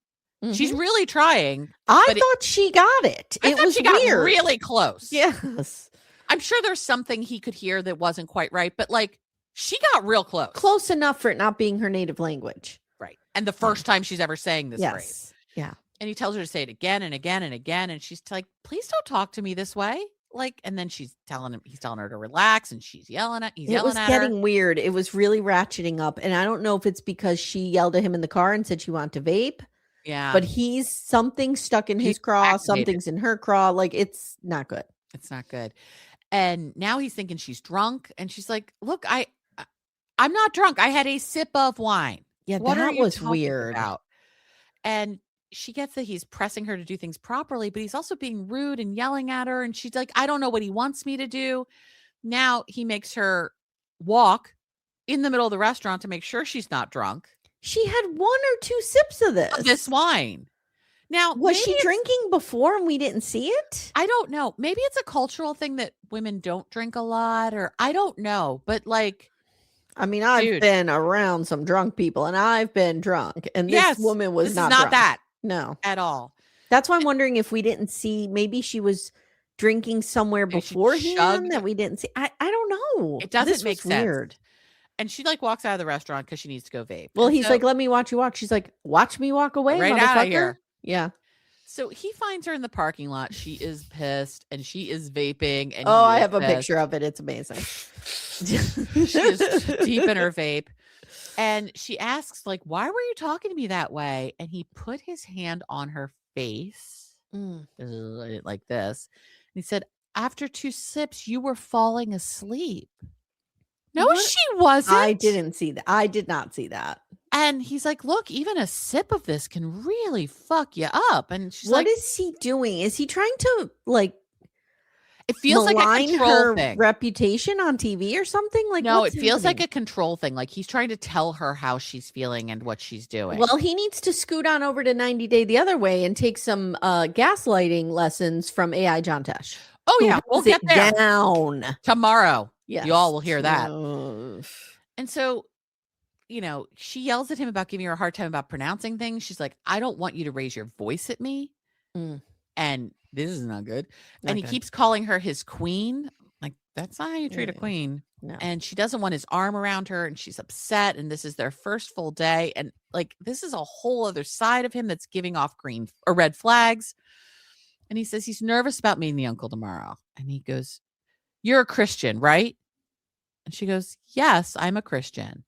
She's really trying.
I thought she got it. It was
got really close.
Yes.
I'm sure there's something he could hear that wasn't quite right. But like, she got real close.
Close enough for it not being her native language.
Right. And the first time she's ever saying this phrase.
Yeah.
And he tells her to say it again and again and again. And she's like, please don't talk to me this way. Like, and then he's telling her to relax and she's yelling at her.
It was getting weird. It was really ratcheting up. And I don't know if it's because she yelled at him in the car and said she wanted to vape.
Yeah.
But something stuck in his craw. Something's in her craw. Like, it's not good.
It's not good. And now he's thinking she's drunk. And she's like, look, I'm not drunk. I had a sip of wine.
Yeah, that was weird.
About? And she gets that he's pressing her to do things properly, but he's also being rude and yelling at her. And she's like, I don't know what he wants me to do. Now he makes her walk in the middle of the restaurant to make sure she's not drunk.
She had 1 or 2 sips of
this wine. Now,
was she drinking before and we didn't see it?
I don't know. Maybe it's a cultural thing that women don't drink a lot, or I don't know. But like,
I mean, I've been around some drunk people and I've been drunk, and this woman was not drunk.
That.
No,
at all.
That's why I'm wondering if we didn't see, maybe she was drinking somewhere beforehand that we didn't see. I don't know.
It doesn't make sense. Weird. And she like walks out of the restaurant because she needs to go vape.
Well, he's like, let me watch you walk. She's like, watch me walk away,
right out of here.
Yeah.
So he finds her in the parking lot. She is pissed and she is vaping. And
I have a picture of it. It's amazing.
She is deep in her vape. And she asks, like, why were you talking to me that way? And he put his hand on her face like this. And he said, after 2 sips, you were falling asleep. No, she wasn't.
I didn't see that. I did not see that.
And he's like, look, even a sip of this can really fuck you up. And she's
what is he doing? Is he trying to
it feels like a control thing.
Reputation on TV or something? Like,
no, it feels like a control thing. Like he's trying to tell her how she's feeling and what she's doing.
Well, he needs to scoot on over to 90 Day the other way and take some gaslighting lessons from AI John Tesh.
Oh yeah, we'll get there
down
tomorrow.
Yes.
Y'all will hear that. And so, she yells at him about giving her a hard time about pronouncing things. She's like, I don't want you to raise your voice at me. And this is not good. And he keeps calling her his queen. Like, that's not how you treat a queen.
No.
And she doesn't want his arm around her and she's upset. And this is their first full day. And this is a whole other side of him that's giving off green or red flags. And he says he's nervous about meeting the uncle tomorrow. And he goes, you're a Christian, right? And she goes, yes, I'm a Christian.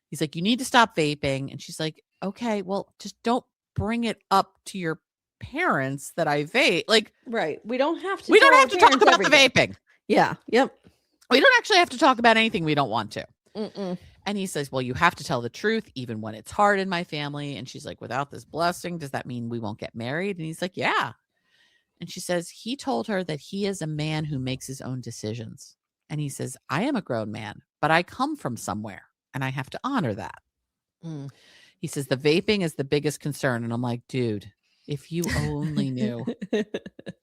He's like, you need to stop vaping. And she's like, okay, well, just don't bring it up to your parents that I vape.
Right. We don't have to.
We don't have to talk about the vaping.
Yeah. Yep.
We don't actually have to talk about anything we don't want to. And he says, well, you have to tell the truth, even when it's hard in my family. And she's like, without this blessing, does that mean we won't get married? And he's like, yeah. And she says, he told her that he is a man who makes his own decisions. And he says, I am a grown man, but I come from somewhere and I have to honor that. He says, the vaping is the biggest concern. And I'm like, dude, if you only knew.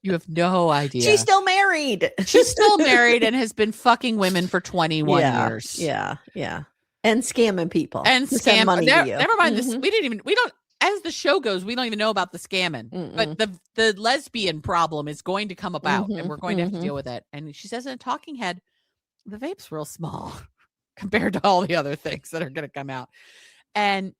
You have no idea.
She's still married.
She's still married and has been fucking women for 21 years.
Yeah. Yeah. And scamming people.
And scamming money to you. Never mind this. We don't, as the show goes, we don't even know about the scamming. But the lesbian problem is going to come about and we're going to have to deal with it. And she says in a talking head, the vape's real small compared to all the other things that are going to come out. And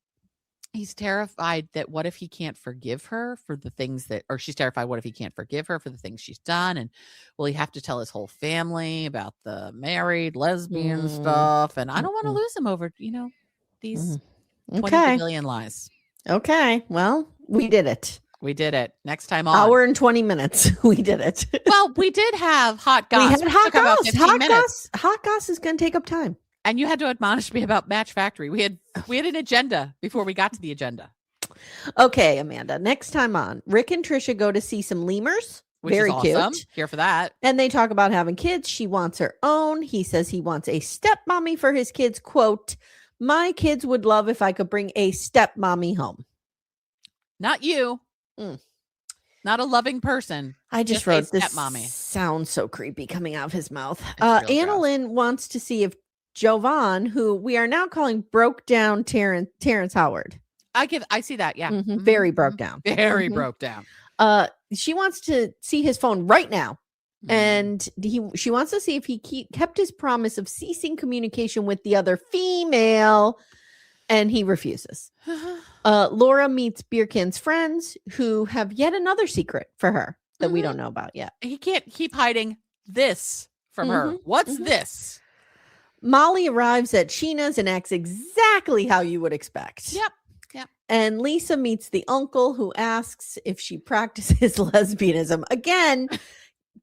he's terrified that what if he can't forgive her for the things or she's terrified, what if he can't forgive her for the things she's done? And will he have to tell his whole family about the married lesbian stuff? And I don't want to lose him over, these 20 billion lies.
Okay. Well, we did it.
We did it. Next time on.
Hour and 20 minutes. We did it.
Well, we did have hot goss.
We had hot goss. Hot goss is going to take up time.
And you had to admonish me about Match Factory. We had an agenda before we got to the agenda.
Okay, Amanda. Next time on, Rick and Trisha go to see some lemurs.
Which
Very
is awesome.
cute.
Here for that.
And they talk about having kids. She wants her own. He says he wants a stepmommy for his kids. Quote, my kids would love if I could bring a stepmommy home.
Not you. Not a loving person.
I just wrote this.
Stepmommy.
Sounds so creepy coming out of his mouth. Annalyn wants to see if Jovan, who we are now calling broke down Terrence Howard.
I see that. Yeah.
Very broke down.
Very broke down.
She wants to see his phone right now. And she wants to see if he kept his promise of ceasing communication with the other female. And he refuses. Laura meets Birkan's friends who have yet another secret for her that we don't know about yet.
He can't keep hiding this from her. What's this?
Molly arrives at Sheena's and acts exactly how you would expect.
Yep.
And Lisa meets the uncle who asks if she practices lesbianism. Again,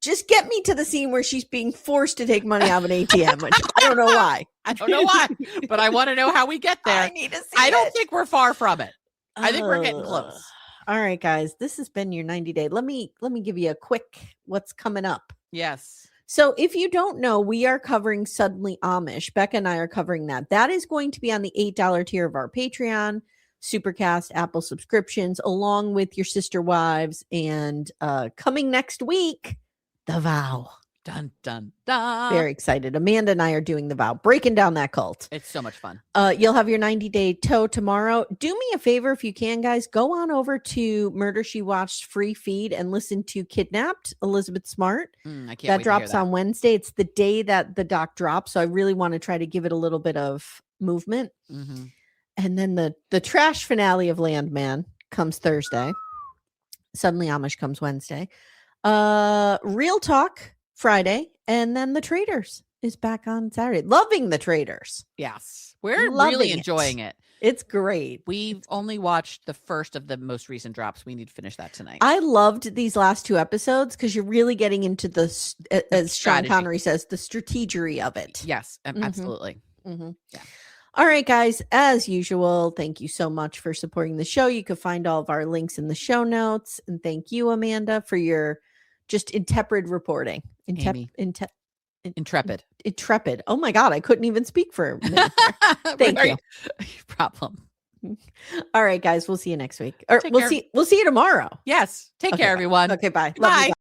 just get me to the scene where she's being forced to take money out of an ATM, which I don't know why.
But I want to know how we get there.
I need to see
I don't think we're far from it. I think we're getting close.
All right, guys. This has been your 90 day. Let me give you a quick what's coming up.
Yes.
So if you don't know, we are covering Suddenly Amish. Becca and I are covering that. That is going to be on the $8 tier of our Patreon, Supercast, Apple subscriptions, along with your sister wives. And coming next week, The Vow.
Dun, dun, dun.
Very excited. Amanda and I are doing The Vow, breaking down that cult.
It's so much fun.
You'll have your 90-day toe tomorrow. Do me a favor if you can, guys. Go on over to Murder She Watched free feed and listen to Kidnapped, Elizabeth Smart.
I can't
that
wait
drops
to hear that.
on Wednesday. It's the day that the doc drops. So I really want to try to give it a little bit of movement. And then the trash finale of Landman comes Thursday. Suddenly Amish comes Wednesday. Real Talk Friday, and then The Traders is back on Saturday. Loving The Traders.
Yes. We're
Loving
really
it.
enjoying it.
It's great.
We've only watched the first of the most recent drops. We need to finish that tonight.
I loved these last 2 episodes because you're really getting into the, as Sean Connery says, the strategery of it.
Yes, absolutely.
Mm-hmm.
Yeah.
All right, guys, as usual, thank you so much for supporting the show. You can find all of our links in the show notes. And thank you, Amanda, for your just intrepid reporting.
Intrepid.
Oh my God, I couldn't even speak for a minute there. Thank you.
Problem.
All right, guys, we'll see you next week. Or we'll see you tomorrow.
Yes. Take care, everyone.
Okay, bye.
Bye.